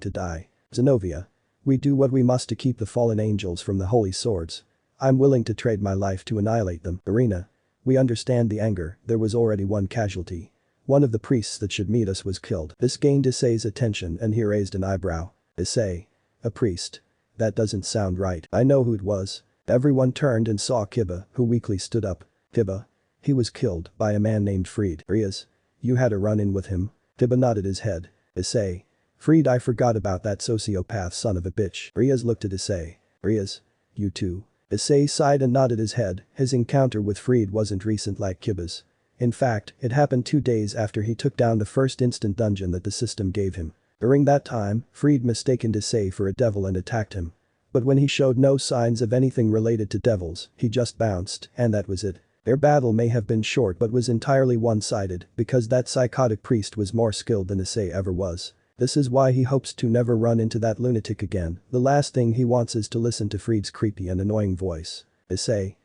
to die? Zenobia. We do what we must to keep the fallen angels from the holy swords. I'm willing to trade my life to annihilate them. Irina. We understand the anger, there was already one casualty. One of the priests that should meet us was killed. This gained Issei's attention and he raised an eyebrow. Issei. A priest. That doesn't sound right. I know who it was. Everyone turned and saw Kiba, who weakly stood up. Kiba. He was killed by a man named Fried. Riaz. You had a run-in with him? Kiba nodded his head. Issei. Fried, I forgot about that sociopath son of a bitch. Riaz looked at Issei. Riaz. You too. Issei sighed and nodded his head. His encounter with Fried wasn't recent like Kiba's. In fact, it happened 2 days after he took down the first instant dungeon that the system gave him. During that time, Fried mistaken Issei for a devil and attacked him. But when he showed no signs of anything related to devils, he just bounced, and that was it. Their battle may have been short but was entirely one-sided because that psychotic priest was more skilled than Issei ever was. This is why he hopes to never run into that lunatic again. The last thing he wants is to listen to Fried's creepy and annoying voice. Issei.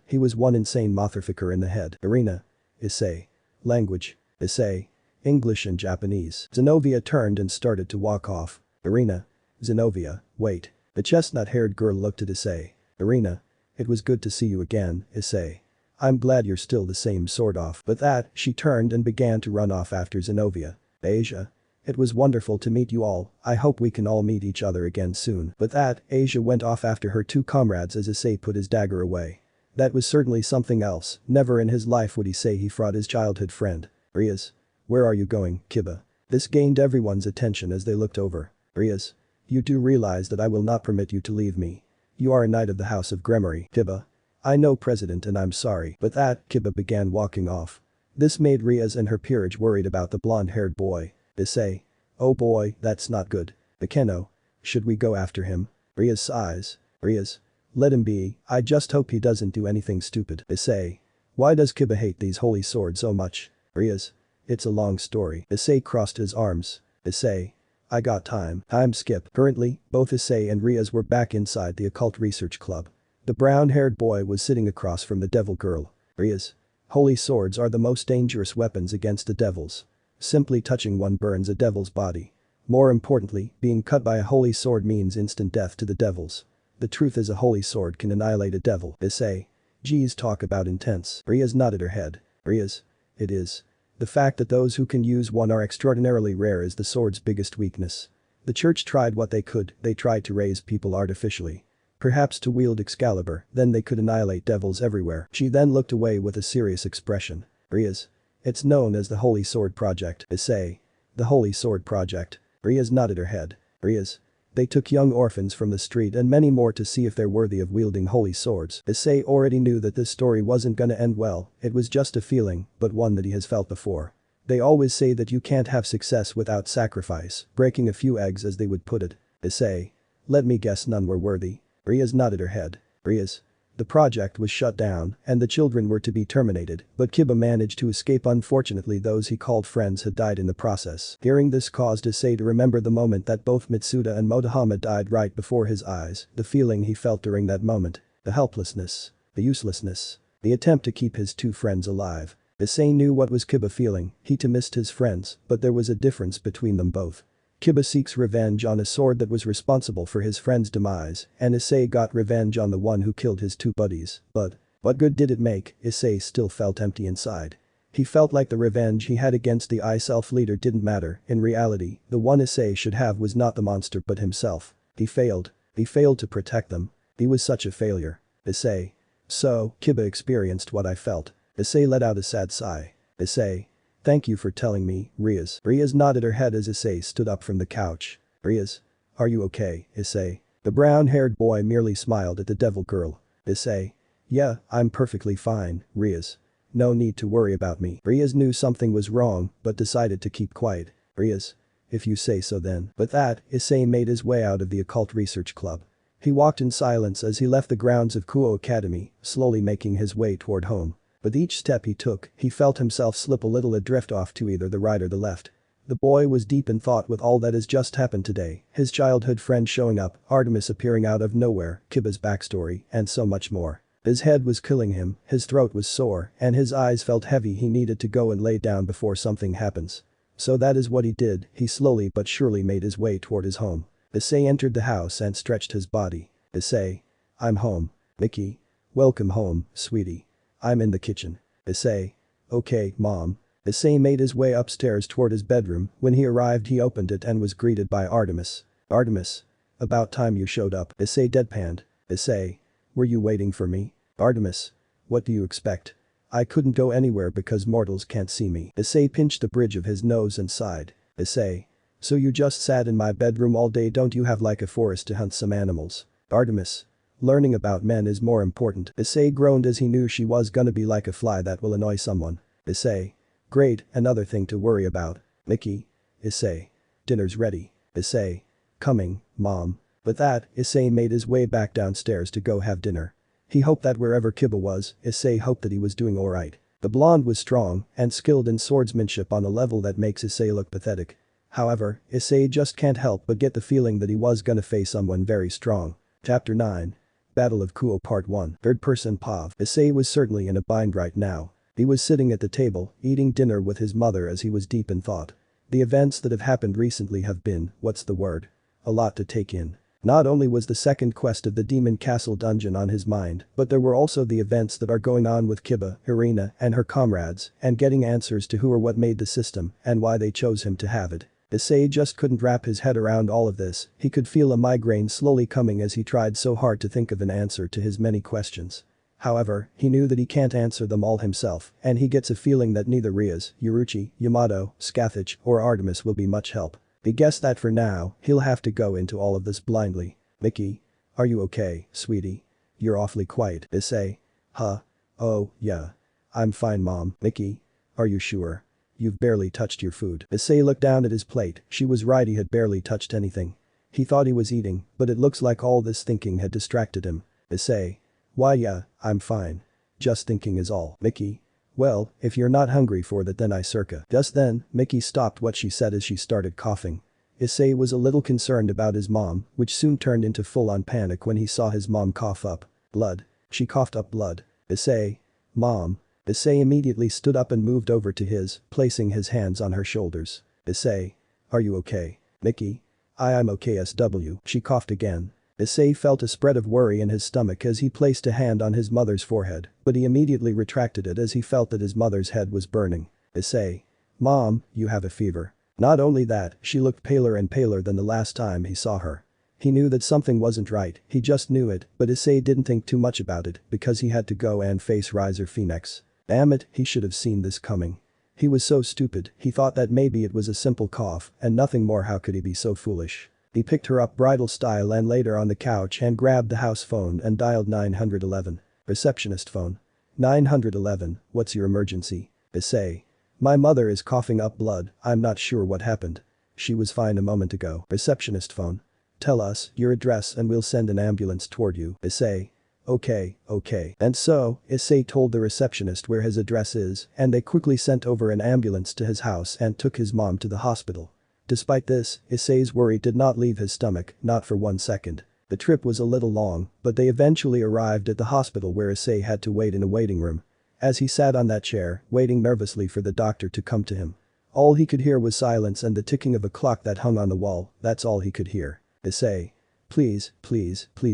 He was one insane motherfucker in the head. Arena. Issei. Language. Issei. English and Japanese. Zenobia turned and started to walk off. Arena. Zenobia, wait. The chestnut-haired girl looked at Issei. Arena. It was good to see you again, Issei. I'm glad you're still the same sort of. With that, she turned and began to run off after Zenobia. Asia. It was wonderful to meet you all, I hope we can all meet each other again soon. With that, Asia went off after her two comrades as Issei put his dagger away. That was certainly something else, never in his life would he say he fought his childhood friend. Riaz. Where are you going, Kiba? This gained everyone's attention as they looked over. Riaz. You do realize that I will not permit you to leave me. You are a knight of the House of Gremory. Kiba. I know, President, and I'm sorry. With that, Kiba began walking off. This made Riaz and her peerage worried about the blonde-haired boy. Issei. Oh boy, that's not good. Akeno. Should we go after him? Riaz sighs. Riaz. Let him be, I just hope he doesn't do anything stupid. Issei. Why does Kiba hate these holy swords so much? Riaz. It's a long story. Issei crossed his arms. Issei. I got time. Time skip. Currently, both Issei and Riaz were back inside the occult research club. The brown-haired boy was sitting across from the devil girl. Riaz. Holy swords are the most dangerous weapons against the devils. Simply touching one burns a devil's body. More importantly, being cut by a holy sword means instant death to the devils. The truth is a holy sword can annihilate a devil. Issei. Geez, talk about intense. Riaz nodded her head. Riaz. It is. The fact that those who can use one are extraordinarily rare is the sword's biggest weakness. The church tried what they could, they tried to raise people artificially. Perhaps to wield Excalibur, then they could annihilate devils everywhere. She then looked away with a serious expression. Riaz. It's known as the Holy Sword Project. Issei. The Holy Sword Project. Riaz nodded her head. Riaz. They took young orphans from the street and many more to see if they're worthy of wielding holy swords. Issei already knew that this story wasn't gonna end well, it was just a feeling, but one that he has felt before. They always say that you can't have success without sacrifice, breaking a few eggs as they would put it. Issei. Let me guess none were worthy. Riaz nodded her head. Riaz. The project was shut down, and the children were to be terminated, but Kiba managed to escape. Unfortunately, those he called friends had died in the process. Hearing this caused Issei to remember the moment that both Mitsuda and Motohama died right before his eyes, the feeling he felt during that moment. The helplessness. The uselessness. The attempt to keep his two friends alive. Issei knew what was Kiba feeling, he too missed his friends, but there was a difference between them both. Kiba seeks revenge on a sword that was responsible for his friend's demise, and Issei got revenge on the one who killed his two buddies, but what good did it make? Issei still felt empty inside. He felt like the revenge he had against the I-Self leader didn't matter. In reality, the one Issei should have was not the monster but himself. He failed. He failed to protect them. He was such a failure. Issei. So, Kiba experienced what I felt. Issei let out a sad sigh. Issei. Thank you for telling me, Riaz. Riaz nodded her head as Issei stood up from the couch. Riaz. Are you okay, Issei? The brown-haired boy merely smiled at the devil girl. Issei. Yeah, I'm perfectly fine, Riaz. No need to worry about me. Riaz knew something was wrong, but decided to keep quiet. Riaz. If you say so then. With that, Issei made his way out of the occult research club. He walked in silence as he left the grounds of Kuo Academy, slowly making his way toward home. With each step he took, he felt himself slip a little adrift off to either the right or the left. The boy was deep in thought with all that has just happened today, his childhood friend showing up, Artemis appearing out of nowhere, Kiba's backstory, and so much more. His head was killing him, his throat was sore, and his eyes felt heavy. He needed to go and lay down before something happens. So that is what he did, he slowly but surely made his way toward his home. Issei entered the house and stretched his body. Issei. I'm home. Mickey. Welcome home, sweetie. I'm in the kitchen. Issei. Okay, Mom. Issei made his way upstairs toward his bedroom. When he arrived he opened it and was greeted by Artemis. Artemis. About time you showed up. Issei deadpanned. Issei. Were you waiting for me? Artemis. What do you expect? I couldn't go anywhere because mortals can't see me. Issei pinched the bridge of his nose and sighed. Issei. So you just sat in my bedroom all day? Don't you have like a forest to hunt some animals? Artemis. Learning about men is more important. Issei groaned as he knew she was gonna be like a fly that will annoy someone. Issei. Great, another thing to worry about. Mickey. Issei. Dinner's ready. Issei. Coming, Mom. With that, Issei made his way back downstairs to go have dinner. He hoped that wherever Kiba was, Issei hoped that he was doing alright. The blonde was strong and skilled in swordsmanship on a level that makes Issei look pathetic. However, Issei just can't help but get the feeling that he was gonna face someone very strong. Chapter 9. Battle of Kuo Part 1. Third person Pav. Issei was certainly in a bind right now. He was sitting at the table, eating dinner with his mother as he was deep in thought. The events that have happened recently have been, what's the word? A lot to take in. Not only was the second quest of the Demon Castle dungeon on his mind, but there were also the events that are going on with Kiba, Irina, and her comrades, and getting answers to who or what made the system, and why they chose him to have it. Issei just couldn't wrap his head around all of this, he could feel a migraine slowly coming as he tried so hard to think of an answer to his many questions. However, he knew that he can't answer them all himself, and he gets a feeling that neither Rias, Yuruchi, Yamato, Scathach, or Artemis will be much help. He guessed that for now, he'll have to go into all of this blindly. Mickey? Are you okay, sweetie? You're awfully quiet. Issei? Huh? Oh, yeah. I'm fine, Mom. Mickey? Are you sure? You've barely touched your food. Issei looked down at his plate, she was right, he had barely touched anything. He thought he was eating, but it looks like all this thinking had distracted him. Issei? Why yeah, I'm fine. Just thinking is all. Mickey? Well, if you're not hungry for that then I circa. Just then, Mickey stopped what she said as she started coughing. Issei was a little concerned about his mom, which soon turned into full-on panic when he saw his mom cough up blood. She coughed up blood. Issei? Mom? Issei immediately stood up and moved over to his, placing his hands on her shoulders. Issei? Are you okay? Mickey? I'm okay SW. She coughed again. Issei felt a spread of worry in his stomach as he placed a hand on his mother's forehead, but he immediately retracted it as he felt that his mother's head was burning. Issei? Mom, you have a fever. Not only that, she looked paler and paler than the last time he saw her. He knew that something wasn't right, he just knew it, but Issei didn't think too much about it because he had to go and face Riser Phoenix. Damn it, he should have seen this coming. He was so stupid, he thought that maybe it was a simple cough and nothing more. How could he be so foolish? He picked her up bridal style and laid her on the couch and grabbed the house phone and dialed 911. Receptionist phone. 911, what's your emergency? Issei. My mother is coughing up blood, I'm not sure what happened. She was fine a moment ago. Receptionist phone. Tell us your address and we'll send an ambulance toward you. Issei. Okay. And so, Issei told the receptionist where his address is and they quickly sent over an ambulance to his house and took his mom to the hospital. Despite this, Issei's worry did not leave his stomach, not for 1 second. The trip was a little long, but they eventually arrived at the hospital where Issei had to wait in a waiting room. As he sat on that chair, waiting nervously for the doctor to come to him. All he could hear was silence and the ticking of a clock that hung on the wall, that's all he could hear. Issei. Please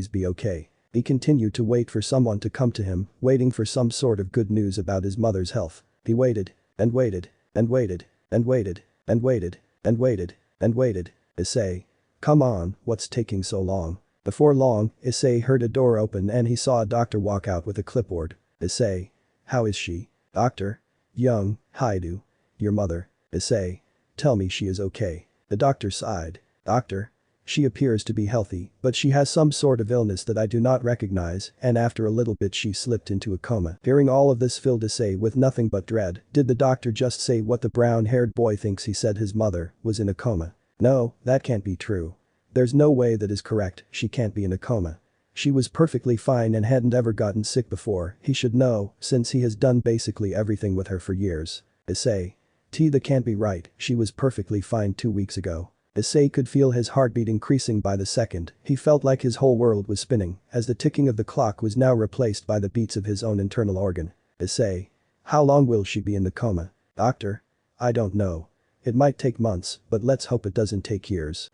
be okay. He continued to wait for someone to come to him, waiting for some sort of good news about his mother's health. He waited, and waited, and waited, and waited, and waited, and waited, and waited. Issei. Come on, what's taking so long? Before long, Issei heard a door open and he saw a doctor walk out with a clipboard. Issei. How is she? Doctor? Young, Haidu. Your mother. Issei. Tell me she is okay. The doctor sighed. Doctor? She appears to be healthy, but she has some sort of illness that I do not recognize, and after a little bit she slipped into a coma. Hearing all of this filled Issei with nothing but dread. Did the doctor just say what the brown-haired boy thinks he said his mother was in a coma? No, that can't be true. There's no way that is correct, she can't be in a coma. She was perfectly fine and hadn't ever gotten sick before, he should know, since he has done basically everything with her for years. Issei. That can't be right, she was perfectly fine 2 weeks ago. Issei could feel his heartbeat increasing by the second, he felt like his whole world was spinning, as the ticking of the clock was now replaced by the beats of his own internal organ. Issei. How long will she be in the coma? Doctor? I don't know. It might take months, but let's hope it doesn't take years.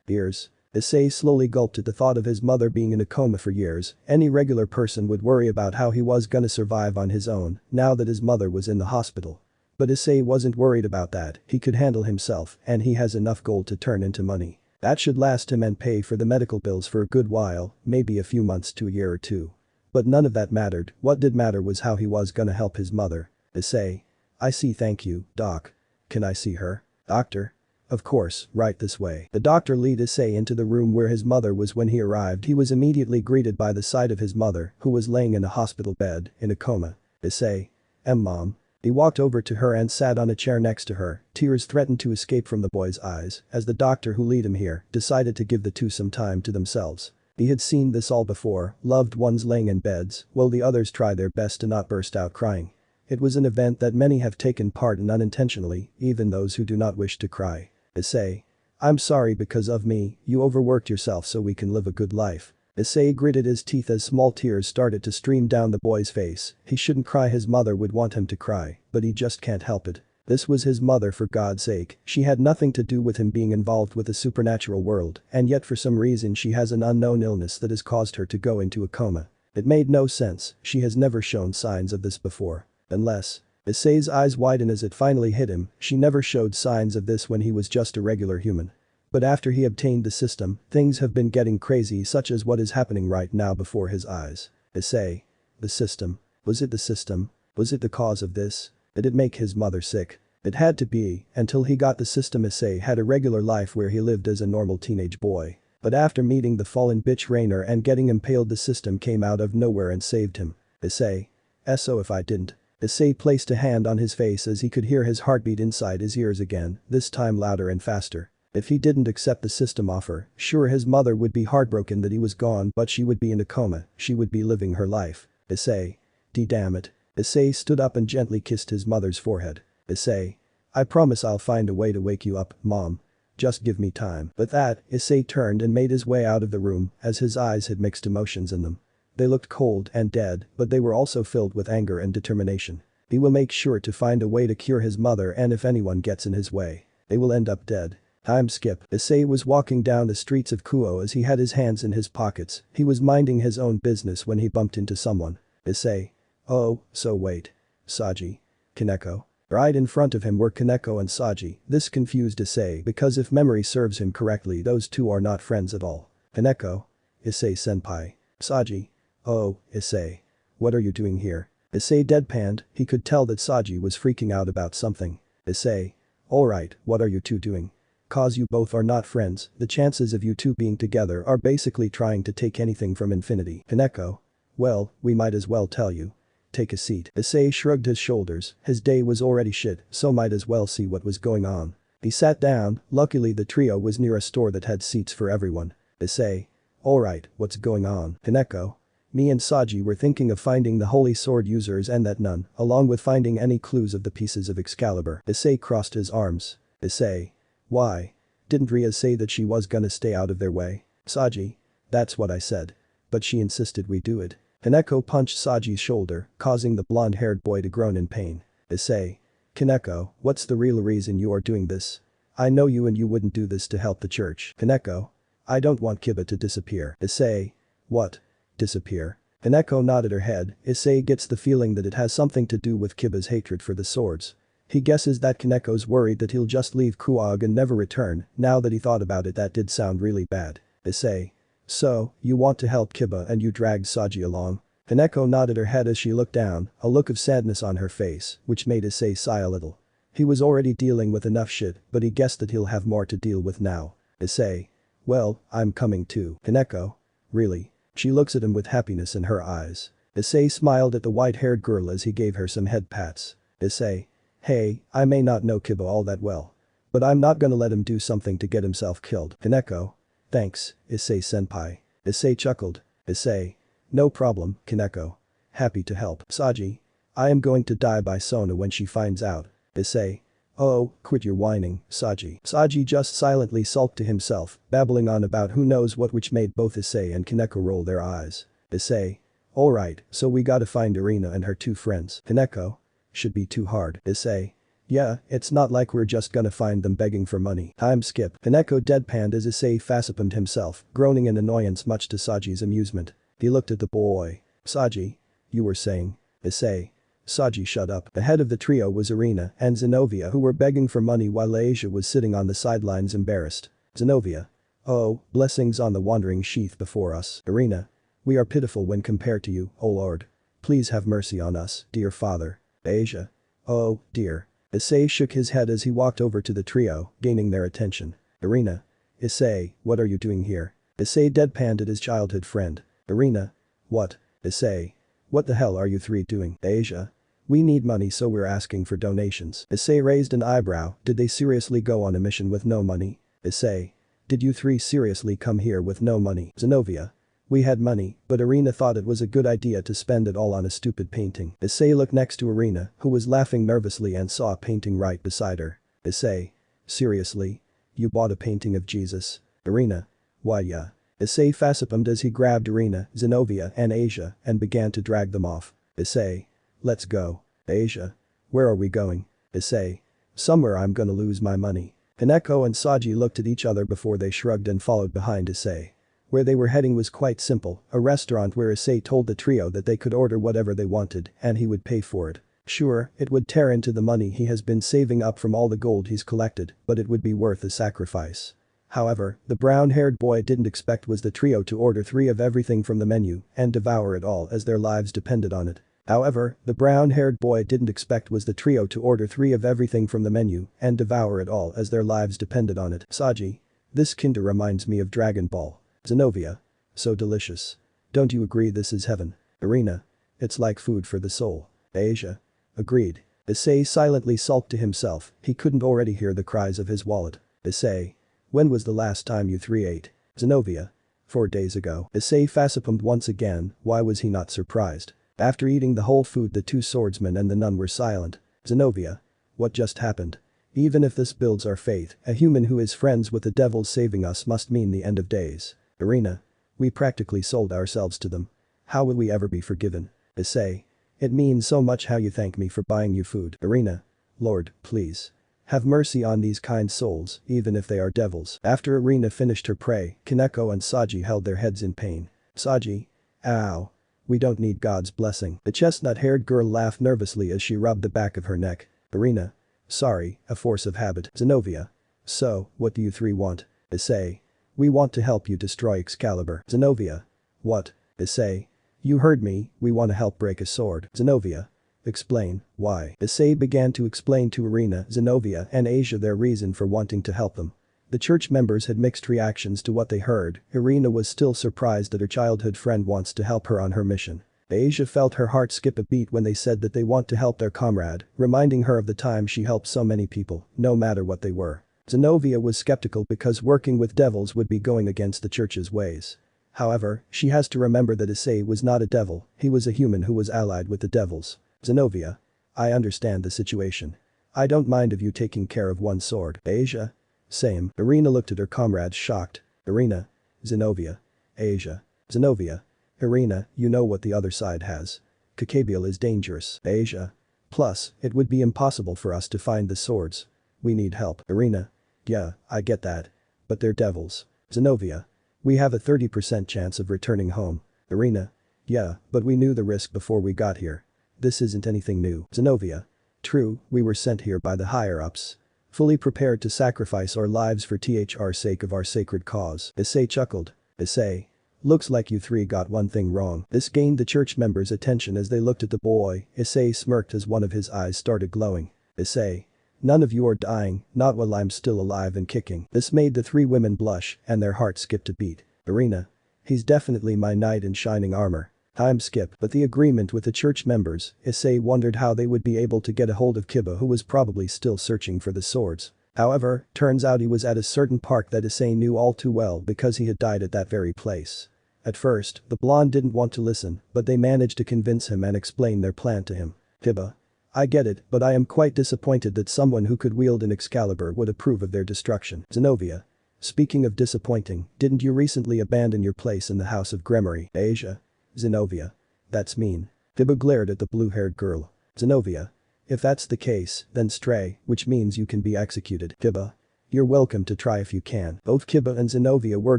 Years. Issei slowly gulped at the thought of his mother being in a coma for years. Any regular person would worry about how he was gonna survive on his own, now that his mother was in the hospital. But Issei wasn't worried about that, he could handle himself and he has enough gold to turn into money. That should last him and pay for the medical bills for a good while, maybe a few months to a year or two. But none of that mattered, what did matter was how he was gonna help his mother. Issei. I see, thank you, doc. Can I see her? Doctor? Of course, right this way. The doctor led Issei into the room where his mother was. When he arrived he was immediately greeted by the sight of his mother, who was laying in a hospital bed, in a coma. Issei. Mom. He walked over to her and sat on a chair next to her, tears threatened to escape from the boy's eyes, as the doctor who led him here decided to give the two some time to themselves. He had seen this all before, loved ones laying in beds, while the others try their best to not burst out crying. It was an event that many have taken part in unintentionally, even those who do not wish to cry. Issei. I'm sorry because of me, you overworked yourself so we can live a good life. Issei gritted his teeth as small tears started to stream down the boy's face. He shouldn't cry, his mother would want him to cry, but he just can't help it. This was his mother, for God's sake. She had nothing to do with him being involved with the supernatural world, and yet for some reason she has an unknown illness that has caused her to go into a coma. It made no sense, she has never shown signs of this before. Unless. Issei's eyes widen as it finally hit him, she never showed signs of this when he was just a regular human. But after he obtained the system, things have been getting crazy, such as what is happening right now before his eyes. Issei. The system. Was it the system? Was it the cause of this? Did it make his mother sick? It had to be, until he got the system. Issei had a regular life where he lived as a normal teenage boy. But after meeting the fallen bitch Rainer and getting impaled, the system came out of nowhere and saved him. Issei. So if I didn't. Issei placed a hand on his face as he could hear his heartbeat inside his ears again, this time louder and faster. If he didn't accept the system offer, sure, his mother would be heartbroken that he was gone, but she would be in a coma, she would be living her life. Issei. Damn it. Issei stood up and gently kissed his mother's forehead. Issei. I promise I'll find a way to wake you up, Mom. Just give me time. With that, Issei turned and made his way out of the room, as his eyes had mixed emotions in them. They looked cold and dead, but they were also filled with anger and determination. He will make sure to find a way to cure his mother, and if anyone gets in his way, they will end up dead. Time skip. Issei was walking down the streets of Kuo as he had his hands in his pockets. He was minding his own business when he bumped into someone. Issei. Oh, so wait. Saji. Kaneko. Right in front of him were Kaneko and Saji. This confused Issei because if memory serves him correctly, those two are not friends at all. Kaneko. Issei-senpai. Saji. Oh, Issei. What are you doing here? Issei deadpanned. He could tell that Saji was freaking out about something. Issei. Alright, what are you two doing? Cause you both are not friends, the chances of you two being together are basically trying to take anything from infinity. Kaneko. Well, we might as well tell you. Take a seat. Issei shrugged his shoulders, his day was already shit, so might as well see what was going on. He sat down, luckily the trio was near a store that had seats for everyone. Issei. Alright, what's going on? Kaneko. Me and Saji were thinking of finding the holy sword users and that nun, along with finding any clues of the pieces of Excalibur. Issei crossed his arms. Issei. Why? Didn't Ria say that she was gonna stay out of their way? Saji. That's what I said. But she insisted we do it. Kaneko punched Saji's shoulder, causing the blonde-haired boy to groan in pain. Issei. Kaneko, what's the real reason you are doing this? I know you and you wouldn't do this to help the church. Kaneko. I don't want Kiba to disappear. Issei. What? Disappear? Kaneko nodded her head. Issei gets the feeling that it has something to do with Kiba's hatred for the swords. He guesses that Kaneko's worried that he'll just leave Kuog and never return. Now that he thought about it, that did sound really bad. Issei. So, you want to help Kiba and you dragged Saji along? Kaneko nodded her head as she looked down, a look of sadness on her face, which made Issei sigh a little. He was already dealing with enough shit, but he guessed that he'll have more to deal with now. Issei. Well, I'm coming too. Kaneko. Really? She looks at him with happiness in her eyes. Issei smiled at the white-haired girl as he gave her some head pats. Issei. Hey, I may not know Kiba all that well. But I'm not gonna let him do something to get himself killed. Kaneko. Thanks, Issei-senpai. Issei chuckled. Issei. No problem, Kaneko. Happy to help. Saji. I am going to die by Sona when she finds out. Issei. Oh, quit your whining, Saji. Saji just silently sulked to himself, babbling on about who knows what, which made both Issei and Kaneko roll their eyes. Issei. Alright, so we gotta find Irina and her two friends. Kaneko. Should be too hard. Issei. Yeah, it's not like we're just gonna find them begging for money. Time skip. Kaneko deadpanned as Issei facepalmed himself, groaning in annoyance much to Saji's amusement. He looked at the boy. Saji. You were saying. Issei. Saji shut up. Ahead of the trio was Irina and Zenobia, who were begging for money while Asia was sitting on the sidelines embarrassed. Zenobia. Oh, blessings on the wandering sheath before us. Irina. We are pitiful when compared to you, O Lord. Please have mercy on us, dear Father. Asia. Oh, dear. Issei shook his head as he walked over to the trio, gaining their attention. Irina. Issei, what are you doing here? Issei deadpanned at his childhood friend. Irina. What? Issei. What the hell are you three doing? Asia. We need money, so we're asking for donations. Issei raised an eyebrow. Did they seriously go on a mission with no money? Issei. Did you three seriously come here with no money? Zenobia. We had money, but Irina thought it was a good idea to spend it all on a stupid painting. Issei looked next to Irina, who was laughing nervously and saw a painting right beside her. Issei. Seriously? You bought a painting of Jesus? Irina. Why yeah. Issei facepalmed as he grabbed Irina, Zenobia and Asia and began to drag them off. Issei. Let's go. Asia. Where are we going? Issei. Somewhere I'm gonna lose my money. Kaneko and Saji looked at each other before they shrugged and followed behind Issei. Where they were heading was quite simple, a restaurant where Issei told the trio that they could order whatever they wanted and he would pay for it. Sure, it would tear into the money he has been saving up from all the gold he's collected, but it would be worth the sacrifice. However, the brown-haired boy didn't expect was the trio to order 3 of everything from the menu and devour it all as their lives depended on it. However, the brown-haired boy didn't expect was the trio to order 3 of everything from the menu and devour it all as their lives depended on it. Saji. This kinda reminds me of Dragon Ball. Zenobia. So delicious. Don't you agree this is heaven? Irina. It's like food for the soul. Asia. Agreed. Issei silently sulked to himself, he couldn't already hear the cries of his wallet. Issei. When was the last time you 3 ate? Zenobia. 4 days ago. Issei facepalmed once again, why was he not surprised? After eating the whole food the 2 swordsmen and the nun were silent. Zenobia. What just happened? Even if this builds our faith, a human who is friends with the devil saving us must mean the end of days. Irina. We practically sold ourselves to them. How will we ever be forgiven? Issei. It means so much how you thank me for buying you food. Irina. Lord, please. Have mercy on these kind souls, even if they are devils. After Irina finished her prey, Kaneko and Saji held their heads in pain. Saji. Ow. We don't need God's blessing. The chestnut-haired girl laughed nervously as she rubbed the back of her neck. Irina. Sorry, a force of habit. Zenobia. So, what do you 3 want? Issei. We want to help you destroy Excalibur. Zenobia. What? Issei. You heard me, we want to help break a sword. Zenobia. Explain, why? Issei began to explain to Irina, Zenobia and Asia their reason for wanting to help them. The church members had mixed reactions to what they heard. Irina was still surprised that her childhood friend wants to help her on her mission. Asia felt her heart skip a beat when they said that they want to help their comrade, reminding her of the time she helped so many people, no matter what they were. Zenobia was skeptical because working with devils would be going against the church's ways. However, she has to remember that Issei was not a devil, he was a human who was allied with the devils. Zenobia. I understand the situation. I don't mind of you taking care of 1 sword. Asia. Same. Irina looked at her comrades shocked. Irina. Zenobia. Asia. Zenobia. Irina, you know what the other side has. Kakabiel is dangerous. Asia. Plus, it would be impossible for us to find the swords. We need help. Irina. Yeah, I get that. But they're devils. Zenobia. We have a 30% chance of returning home. Irina. Yeah, but we knew the risk before we got here. This isn't anything new. Zenobia. True, we were sent here by the higher-ups. Fully prepared to sacrifice our lives for the sake of our sacred cause. Issei chuckled. Issei. Looks like you 3 got one thing wrong. This gained the church members' attention as they looked at the boy. Issei smirked as one of his eyes started glowing. Issei. None of you are dying, not while I'm still alive and kicking. This made the 3 women blush and their hearts skipped a beat. Irina. He's definitely my knight in shining armor. Time skip. But the agreement with the church members, Issei wondered how they would be able to get a hold of Kiba, who was probably still searching for the swords. However, turns out he was at a certain park that Issei knew all too well because he had died at that very place. At first, the blonde didn't want to listen, but they managed to convince him and explain their plan to him. Kiba. I get it, but I am quite disappointed that someone who could wield an Excalibur would approve of their destruction. Zenobia. Speaking of disappointing, didn't you recently abandon your place in the House of Gremory? Asia. Zenobia. That's mean. Kiba glared at the blue-haired girl. Zenobia. If that's the case, then stray, which means you can be executed. Kiba. You're welcome to try if you can. Both Kiba and Zenobia were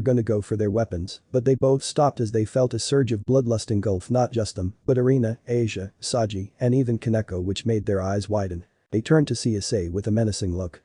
gonna go for their weapons, but they both stopped as they felt a surge of bloodlust engulf not just them, but Irina, Asia, Saji, and even Kaneko, which made their eyes widen. They turned to see Issei with a menacing look.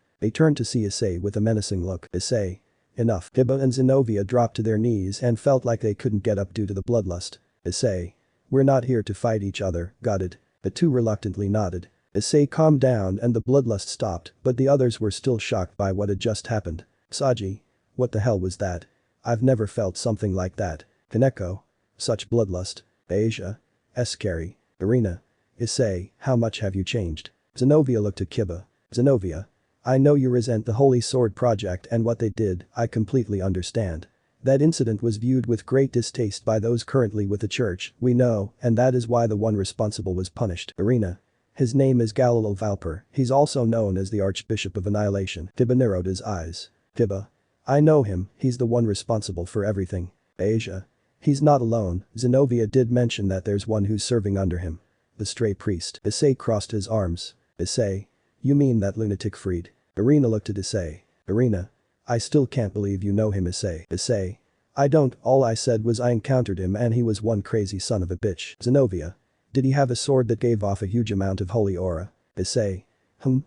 Issei. Enough. Kiba and Zenobia dropped to their knees and felt like they couldn't get up due to the bloodlust. Issei. We're not here to fight each other, got it? The 2 reluctantly nodded. Issei calmed down and the bloodlust stopped, but the others were still shocked by what had just happened. Saji. What the hell was that? I've never felt something like that. Kaneko. Such bloodlust. Asia. Scary. Irina. Issei, how much have you changed? Zenobia looked at Kiba. Zenobia. I know you resent the Holy Sword Project and what they did, I completely understand. That incident was viewed with great distaste by those currently with the church, we know, and that is why the one responsible was punished. Irina. His name is Galileo Valper, he's also known as the Archbishop of Annihilation. Kiba narrowed his eyes. Kiba. I know him, he's the one responsible for everything. Asia. He's not alone, Zenobia did mention that there's one who's serving under him. The stray priest. Issei crossed his arms. Issei. You mean that lunatic Fried? Irina looked at Issei. Irina. I still can't believe you know him Issei. Issei. I don't, all I said was I encountered him and he was one crazy son of a bitch. Zenobia. Did he have a sword that gave off a huge amount of holy aura? Issei.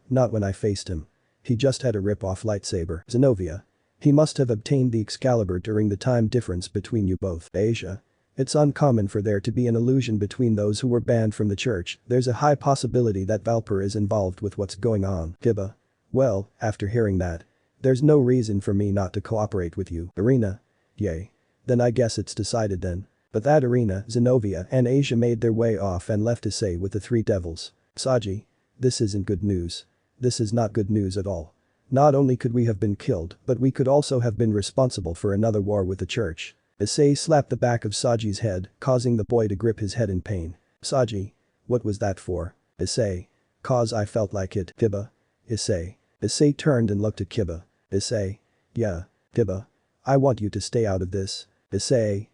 Not when I faced him. He just had a rip-off lightsaber. Zenobia. He must have obtained the Excalibur during the time difference between you both. Asia. It's uncommon for there to be an illusion between those who were banned from the church, there's a high possibility that Valper is involved with what's going on. Kiba. Well, after hearing that. There's no reason for me not to cooperate with you. Irina. Yay. Then I guess it's decided then. But that Irina, Zenobia and Asia made their way off and left Issei with the three devils. Saji. This isn't good news. This is not good news at all. Not only could we have been killed, but we could also have been responsible for another war with the church. Issei slapped the back of Saji's head, causing the boy to grip his head in pain. Saji. What was that for? Issei. Cause I felt like it. Kiba. Issei. Issei turned and looked at Kiba. Issei. Yeah. Kiba. I want you to stay out of this. Issei.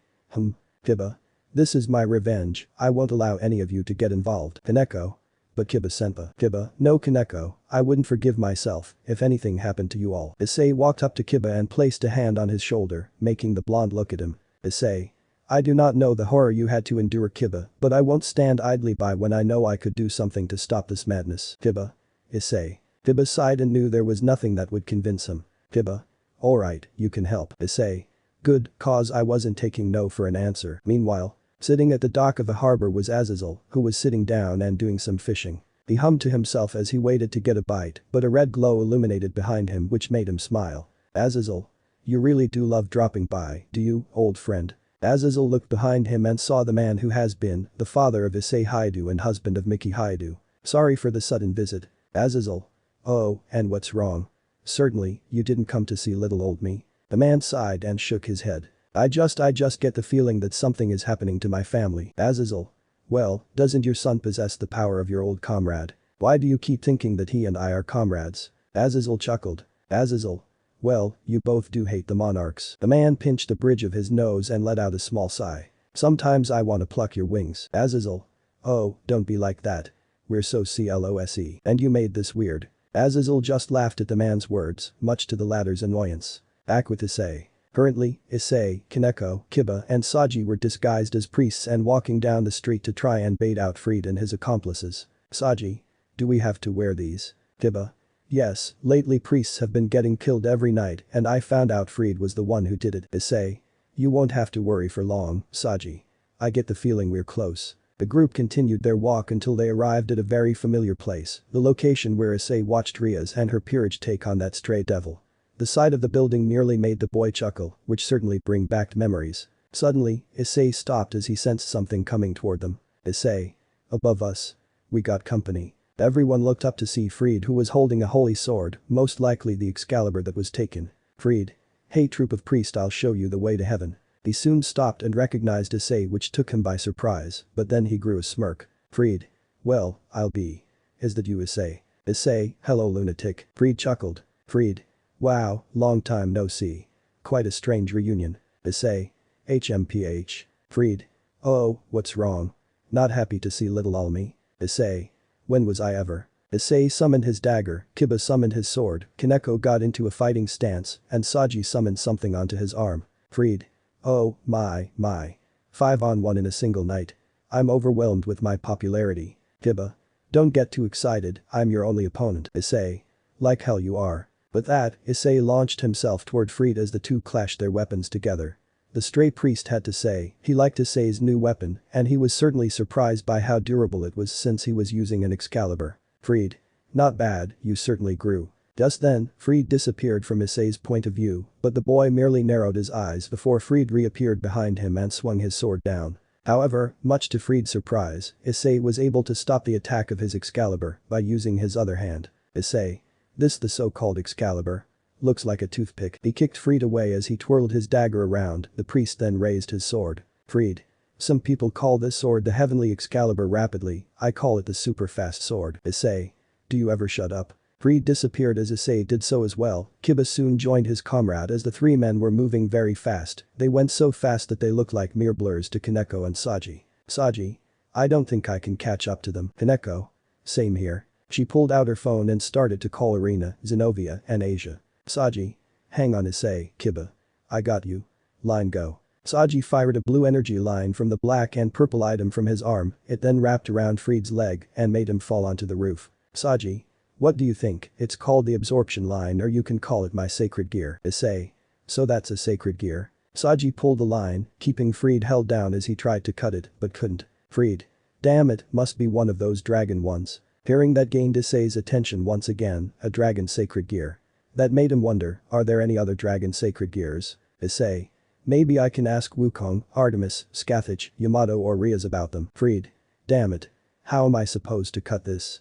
Kiba. This is my revenge, I won't allow any of you to get involved. Kaneko. But Kiba-senpai. Kiba. No Kaneko, I wouldn't forgive myself if anything happened to you all. Issei walked up to Kiba and placed a hand on his shoulder, making the blonde look at him. Issei. I do not know the horror you had to endure Kiba, but I won't stand idly by when I know I could do something to stop this madness. Kiba. Issei. Kiba sighed and knew there was nothing that would convince him. Kiba. Alright, you can help. Issei. Good, cause I wasn't taking no for an answer. Meanwhile, sitting at the dock of a harbor was Azazel, who was sitting down and doing some fishing. He hummed to himself as he waited to get a bite, but a red glow illuminated behind him which made him smile. Azazel. You really do love dropping by, do you, old friend? Azazel looked behind him and saw the man who has been the father of Issei Haidu and husband of Miki Haidu. Sorry for the sudden visit. Azazel. Oh, and what's wrong? Certainly, you didn't come to see little old me. The man sighed and shook his head. I just get the feeling that something is happening to my family. Azazel. Well, doesn't your son possess the power of your old comrade? Why do you keep thinking that he and I are comrades? Azazel chuckled. Azazel. Well, you both do hate the monarchs. The man pinched the bridge of his nose and let out a small sigh. Sometimes I want to pluck your wings. Azazel. Oh, don't be like that. We're so close. And you made this weird. Azazel just laughed at the man's words, much to the latter's annoyance. Back with Issei. Currently, Issei, Kaneko, Kiba and Saji were disguised as priests and walking down the street to try and bait out Fried and his accomplices. Saji. Do we have to wear these? Kiba. Yes, lately priests have been getting killed every night and I found out Fried was the one who did it. Issei. You won't have to worry for long, Saji. I get the feeling we're close. The group continued their walk until they arrived at a very familiar place, the location where Issei watched Riaz and her peerage take on that stray devil. The sight of the building nearly made the boy chuckle, which certainly bring back memories. Suddenly, Issei stopped as he sensed something coming toward them. Issei. Above us. We got company. Everyone looked up to see Fried who was holding a holy sword, most likely the Excalibur that was taken. Fried. Hey troop of priests, I'll show you the way to heaven. He soon stopped and recognized Issei, which took him by surprise, but then he grew a smirk. Fried. Well, I'll be. Is that you Issei? Issei, hello lunatic. Fried chuckled. Fried. Wow, long time no see. Quite a strange reunion. Issei. HMPH. Fried. Oh, what's wrong? Not happy to see little Almi? Issei. When was I ever? Issei summoned his dagger, Kiba summoned his sword, Kaneko got into a fighting stance, and Saji summoned something onto his arm. Fried. Oh, my. 5-on-1 in a single night. I'm overwhelmed with my popularity. Kiba. Don't get too excited, I'm your only opponent. Issei. Like hell you are. With that, Issei launched himself toward Fried as the two clashed their weapons together. The stray priest had to say, he liked Issei's new weapon, and he was certainly surprised by how durable it was since he was using an Excalibur. Fried. Not bad, you certainly grew. Just then, Fried disappeared from Issei's point of view, but the boy merely narrowed his eyes before Fried reappeared behind him and swung his sword down. However, much to Fried's surprise, Issei was able to stop the attack of his Excalibur by using his other hand. Issei. This the so-called Excalibur? Looks like a toothpick. He kicked Fried away as he twirled his dagger around, the priest then raised his sword. Fried. Some people call this sword the Heavenly Excalibur rapidly, I call it the super fast sword. Issei. Do you ever shut up? Freed disappeared as Issei did so as well. Kiba soon joined his comrade as the three men were moving very fast. They went so fast that they looked like mere blurs to Kaneko and Saji. Saji. I don't think I can catch up to them. Kaneko. Same here. She pulled out her phone and started to call Irina, Zenobia, and Asia. Saji. Hang on Issei, Kiba. I got you. Line go. Saji fired a blue energy line from the black and purple item from his arm, it then wrapped around Freed's leg and made him fall onto the roof. Saji. What do you think? It's called the absorption line or you can call it my sacred gear. Issei. So that's a sacred gear? Saji pulled the line, keeping Freed held down as he tried to cut it, but couldn't. Freed. Damn it, must be one of those dragon ones. Hearing that gained Issei's attention once again, a dragon sacred gear. That made him wonder, are there any other dragon sacred gears? Issei. Maybe I can ask Wukong, Artemis, Scathach, Yamato or Rias about them. Freed. Damn it. How am I supposed to cut this?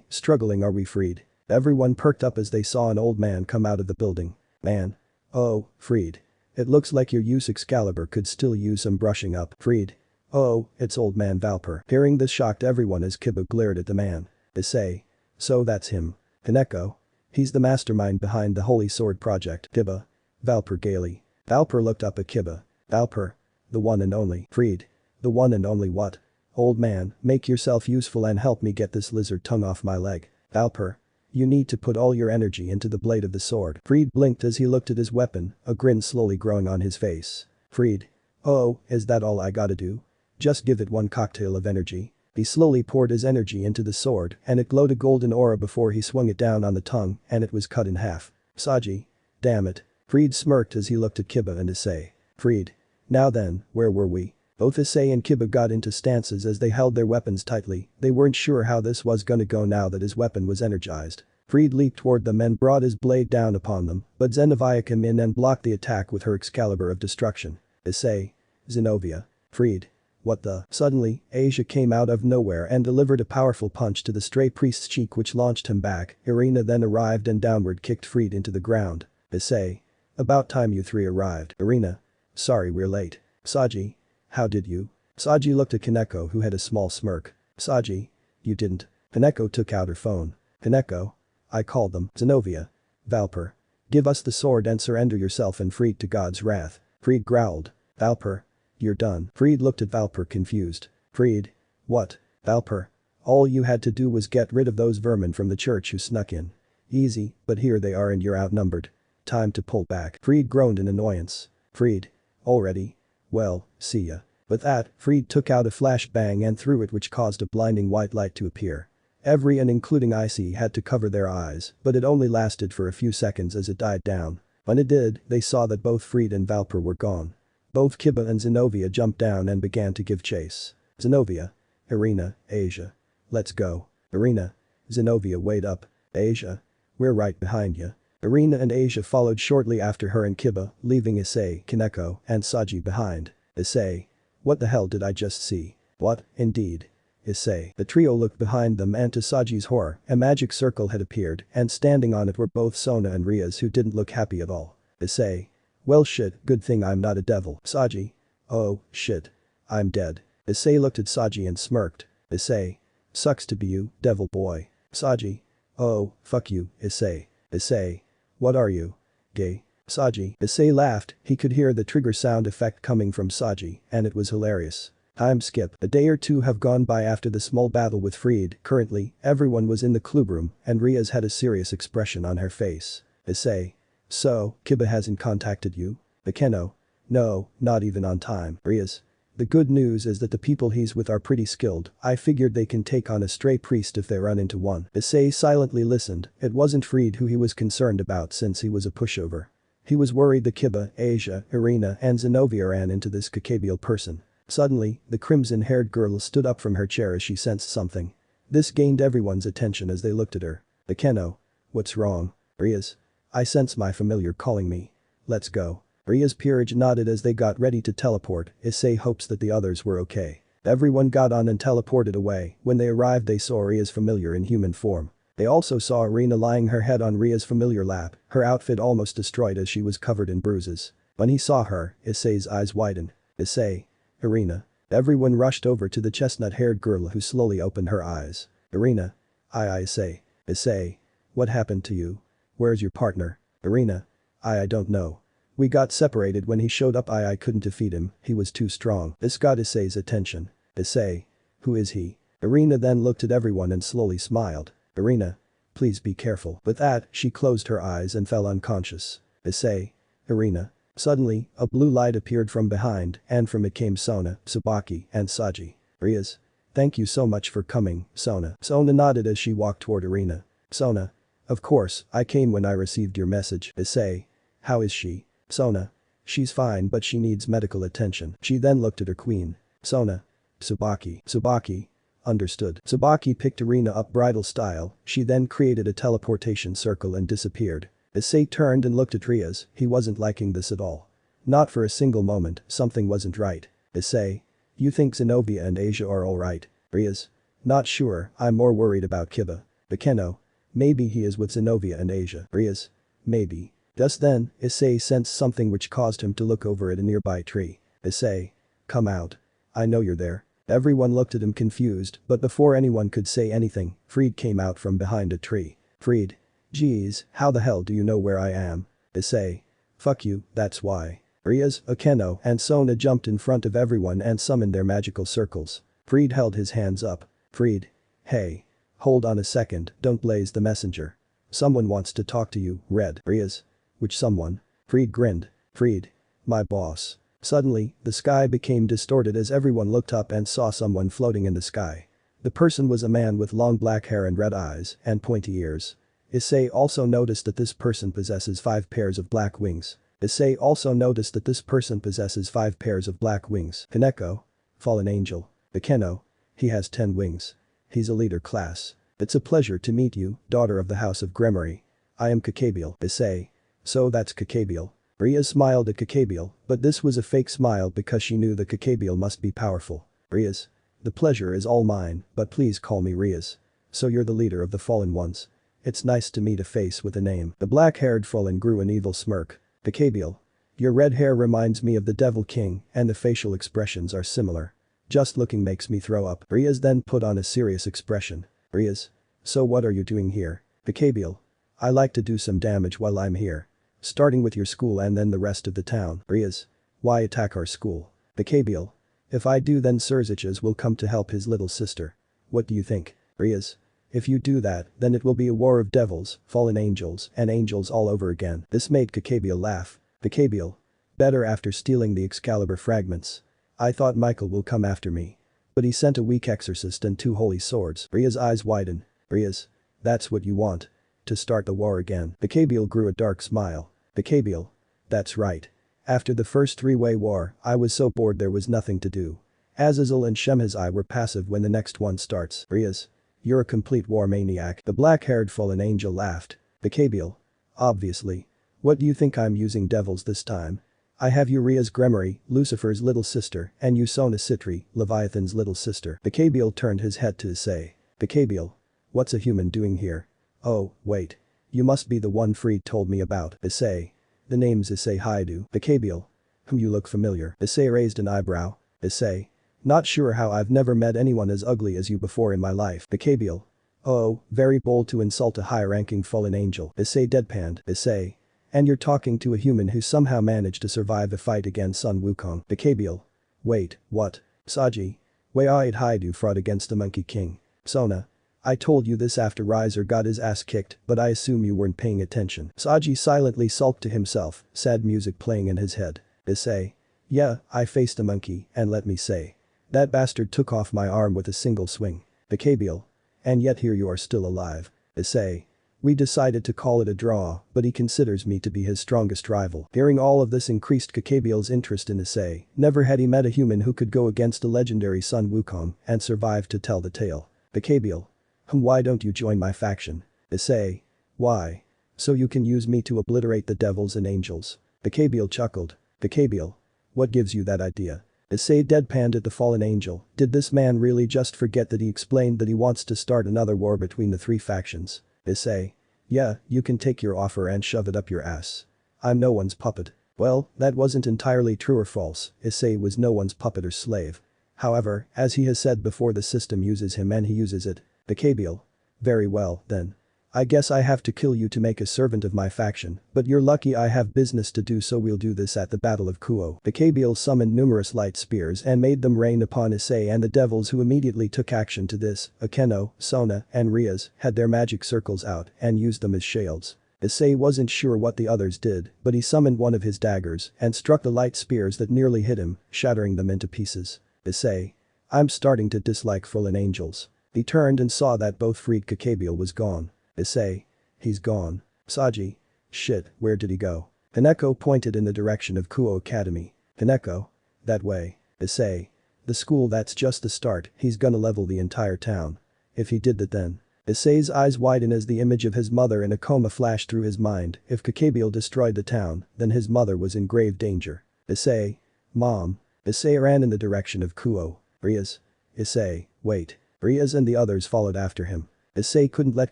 Struggling are we Freed? Everyone perked up as they saw an old man come out of the building. Man. Oh, Freed. It looks like your use Excalibur could still use some brushing up. Freed. Oh, it's old man Valper. Hearing this shocked everyone as Kiba glared at the man. Issei. So that's him. Kaneko. He's the mastermind behind the Holy Sword project. Kiba. Valper gaily. Valper looked up at Kiba. Valper. The one and only. Freed. The one and only what? Old man, make yourself useful and help me get this lizard tongue off my leg. Valper. You need to put all your energy into the blade of the sword. Freed blinked as he looked at his weapon, a grin slowly growing on his face. Freed. Oh, is that all I gotta do? Just give it one cocktail of energy. He slowly poured his energy into the sword and it glowed a golden aura before he swung it down on the tongue and it was cut in half. Saji. Damn it. Freed smirked as he looked at Kiba and Issei. Freed. Now then, where were we? Both Issei and Kiba got into stances as they held their weapons tightly, they weren't sure how this was gonna go now that his weapon was energized. Freed leaped toward them and brought his blade down upon them, but Zenobia came in and blocked the attack with her Excalibur of destruction. Issei. Zenobia. Freed. What the? Suddenly, Asia came out of nowhere and delivered a powerful punch to the stray priest's cheek which launched him back. Irina then arrived and downward kicked Freed into the ground. Issei. About time you three arrived. Irina. Sorry we're late. Saji. How did you? Saji looked at Kaneko who had a small smirk. Saji. You didn't. Kaneko took out her phone. Kaneko. I called them. Zenobia. Valper. Give us the sword and surrender yourself and Freed to God's wrath. Freed growled. Valper. You're done. Freed looked at Valper confused. Freed. What? Valper. All you had to do was get rid of those vermin from the church who snuck in. Easy, but here they are and you're outnumbered. Time to pull back. Freed groaned in annoyance. Freed. Already? Well, see ya. With that, Freed took out a flashbang and threw it which caused a blinding white light to appear. Everyone including Issei had to cover their eyes, but it only lasted for a few seconds as it died down. When it did, they saw that both Freed and Valper were gone. Both Kiba and Zenobia jumped down and began to give chase. Zenobia. Irina, Asia. Let's go. Irina. Zenobia wait up. Asia. We're right behind ya. Irina and Asia followed shortly after her and Kiba, leaving Issei, Kaneko, and Saji behind. Issei. What the hell did I just see? What, indeed? Issei. The trio looked behind them and to Saji's horror, a magic circle had appeared and standing on it were both Sona and Rias who didn't look happy at all. Issei. Well shit, good thing I'm not a devil. Saji. Oh, shit. I'm dead. Issei looked at Saji and smirked. Issei. Sucks to be you, devil boy. Saji. Oh, fuck you, Issei. Issei. What are you? Gay? Saji. Issei laughed, he could hear the trigger sound effect coming from Saji, and it was hilarious. Time skip. A day or two have gone by after the small battle with Freed. Currently, everyone was in the club room and Rias had a serious expression on her face. Issei. So, Kiba hasn't contacted you? Akeno. No, not even on time. Rias. The good news is that the people he's with are pretty skilled, I figured they can take on a stray priest if they run into one. Issei silently listened, it wasn't Freed who he was concerned about since he was a pushover. He was worried that Kiba, Asia, Irina and Zenobia ran into this Kakabial person. Suddenly, the crimson-haired girl stood up from her chair as she sensed something. This gained everyone's attention as they looked at her. Akeno. What's wrong? Rias. I sense my familiar calling me. Let's go. Ria's peerage nodded as they got ready to teleport. Issei hopes that the others were okay. Everyone got on and teleported away. When they arrived they saw Ria's familiar in human form. They also saw Irina lying her head on Ria's familiar lap, her outfit almost destroyed as she was covered in bruises. When he saw her, Issei's eyes widened. Issei. Irina. Everyone rushed over to the chestnut-haired girl who slowly opened her eyes. Irina. Issei. Issei. What happened to you? Where's your partner? Irina. I don't know. We got separated when he showed up. I couldn't defeat him, he was too strong. This got Issei's attention. Issei. Who is he? Irina then looked at everyone and slowly smiled. Irina. Please be careful. With that, she closed her eyes and fell unconscious. Issei. Irina. Suddenly, a blue light appeared from behind and from it came Sona, Tsubaki, and Saji. Rias. Thank you so much for coming, Sona. Sona nodded as she walked toward Irina. Sona. Of course, I came when I received your message. Issei. How is she? Sona. She's fine but she needs medical attention. She then looked at her queen. Sona. Tsubaki. Tsubaki. Understood. Tsubaki picked Irina up bridal style, she then created a teleportation circle and disappeared. Issei turned and looked at Rias, he wasn't liking this at all. Not for a single moment, something wasn't right. Issei. You think Zenobia and Asia are alright? Rias. Not sure, I'm more worried about Kiba. Bakeno. Maybe he is with Zenobia and Asia. Rias. Maybe. Just then, Issei sensed something which caused him to look over at a nearby tree. Issei. Come out. I know you're there. Everyone looked at him confused, but before anyone could say anything, Fried came out from behind a tree. Fried. Geez, how the hell do you know where I am? Issei. Fuck you, that's why. Rias, Akeno, and Sona jumped in front of everyone and summoned their magical circles. Fried held his hands up. Fried. Hey. Hold on a second, don't blaze the messenger. Someone wants to talk to you, Red. Rias. Which someone? Fried grinned. Fried. My boss. Suddenly, the sky became distorted as everyone looked up and saw someone floating in the sky. The person was a man with long black hair and red eyes and pointy ears. Issei also noticed that this person possesses 5 pairs of black wings. Issei also noticed that this person possesses 5 pairs of black wings. Kaneko. Fallen angel. Bakeno. He has 10 wings. He's a leader class. It's a pleasure to meet you, daughter of the House of Gremory. I am Kakabiel. Issei. So that's Kakabiel. Rias smiled at Kakabiel, but this was a fake smile because she knew that Kakabiel must be powerful. Rias. The pleasure is all mine, but please call me Rias. So you're the leader of the fallen ones. It's nice to meet a face with a name. The black-haired fallen grew an evil smirk. Kakabiel. Your red hair reminds me of the Devil King and the facial expressions are similar. Just looking makes me throw up. Rias then put on a serious expression. Rias. So what are you doing here? Kakabiel. I like to do some damage while I'm here. Starting with your school and then the rest of the town. Rias. Why attack our school? Kakabiel. If I do then Surziches will come to help his little sister. What do you think? Rias. If you do that, then it will be a war of devils, fallen angels, and angels all over again. This made Kakabiel laugh. Kakabiel. Better after stealing the Excalibur fragments. I thought Michael will come after me. But he sent a weak exorcist and 2 holy swords. Rias' eyes widen. Rias. That's what you want. To start the war again. Kakabiel grew a dark smile. Kakabiel. That's right. After the first 3-way war, I was so bored there was nothing to do. Azazel and Shemhazai were passive when the next one starts. Rias. You're a complete war maniac. The black-haired fallen angel laughed. Kakabiel. Obviously. What do you think I'm using devils this time? I have Uriah's Gremory, Lucifer's little sister, and Usona Citri, Leviathan's little sister. Kakabiel turned his head to Issei. Kakabiel. What's a human doing here? Oh, wait. You must be the one Fried told me about. Issei. The name's Issei Haidu. Kakabiel. You look familiar. Issei raised an eyebrow. Issei. Not sure how I've never met anyone as ugly as you before in my life. Kakabiel. Oh, very bold to insult a high-ranking fallen angel. Issei deadpanned. Issei. And you're talking to a human who somehow managed to survive a fight against Sun Wukong. Kakabiel. Wait, what? Saji. Wait, Haidu fought against the Monkey King. Sona. I told you this after Riser got his ass kicked, but I assume you weren't paying attention. Saji silently sulked to himself, sad music playing in his head. Issei. Yeah, I faced a monkey, and let me say. That bastard took off my arm with a single swing. Kakabiel. And yet here you are still alive. Issei. We decided to call it a draw, but he considers me to be his strongest rival. Hearing all of this increased Kakabiel's interest in Issei. Never had he met a human who could go against a legendary Sun Wukong and survive to tell the tale. Kakabiel. Why don't you join my faction? Issei. Why? So you can use me to obliterate the devils and angels. Kakabiel chuckled. Kakabiel. What gives you that idea? Issei deadpanned at the fallen angel. Did this man really just forget that he explained that he wants to start another war between the 3 factions? Issei. Yeah, you can take your offer and shove it up your ass. I'm no one's puppet. Well, that wasn't entirely true or false. Issei was no one's puppet or slave. However, as he has said before, the system uses him and he uses it. Kakabiel. Very well, then. I guess I have to kill you to make a servant of my faction, but you're lucky I have business to do, so we'll do this at the Battle of Kuo. Bakabiel summoned numerous light spears and made them rain upon Issei and the devils, who immediately took action to this. Akeno, Sona, and Riaz had their magic circles out and used them as shields. Issei wasn't sure what the others did, but he summoned one of his daggers and struck the light spears that nearly hit him, shattering them into pieces. Issei. I'm starting to dislike fallen angels. He turned and saw that both freed Kakabiel was gone. Issei. He's gone. Saji. Shit, where did he go? Hineko pointed in the direction of Kuo Academy. Hineko? That way. Issei. The school, that's just the start, he's gonna level the entire town. If he did that then. Issei's eyes widened as the image of his mother in a coma flashed through his mind. If Kakabiel destroyed the town, then his mother was in grave danger. Issei. Mom. Issei ran in the direction of Kuo. Riaz. Issei, wait. Riaz and the others followed after him. Issei couldn't let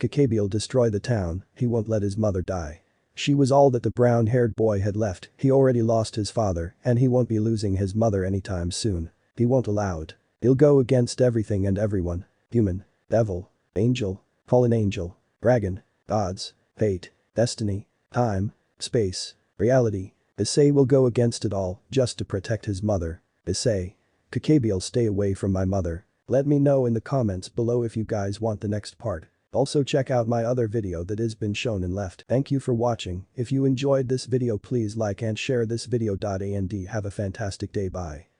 Kakabiel destroy the town, he won't let his mother die. She was all that the brown-haired boy had left, he already lost his father, and he won't be losing his mother anytime soon. He won't allow it. He'll go against everything and everyone. Human. Devil. Angel. Fallen angel. Dragon. Gods. Fate. Destiny. Time. Space. Reality. Issei will go against it all, just to protect his mother. Issei. Kakabiel, stay away from my mother. Let me know in the comments below if you guys want the next part. Also check out my other video that has been shown and left. Thank you for watching. If you enjoyed this video, please like and share this video. And have a fantastic day. Bye.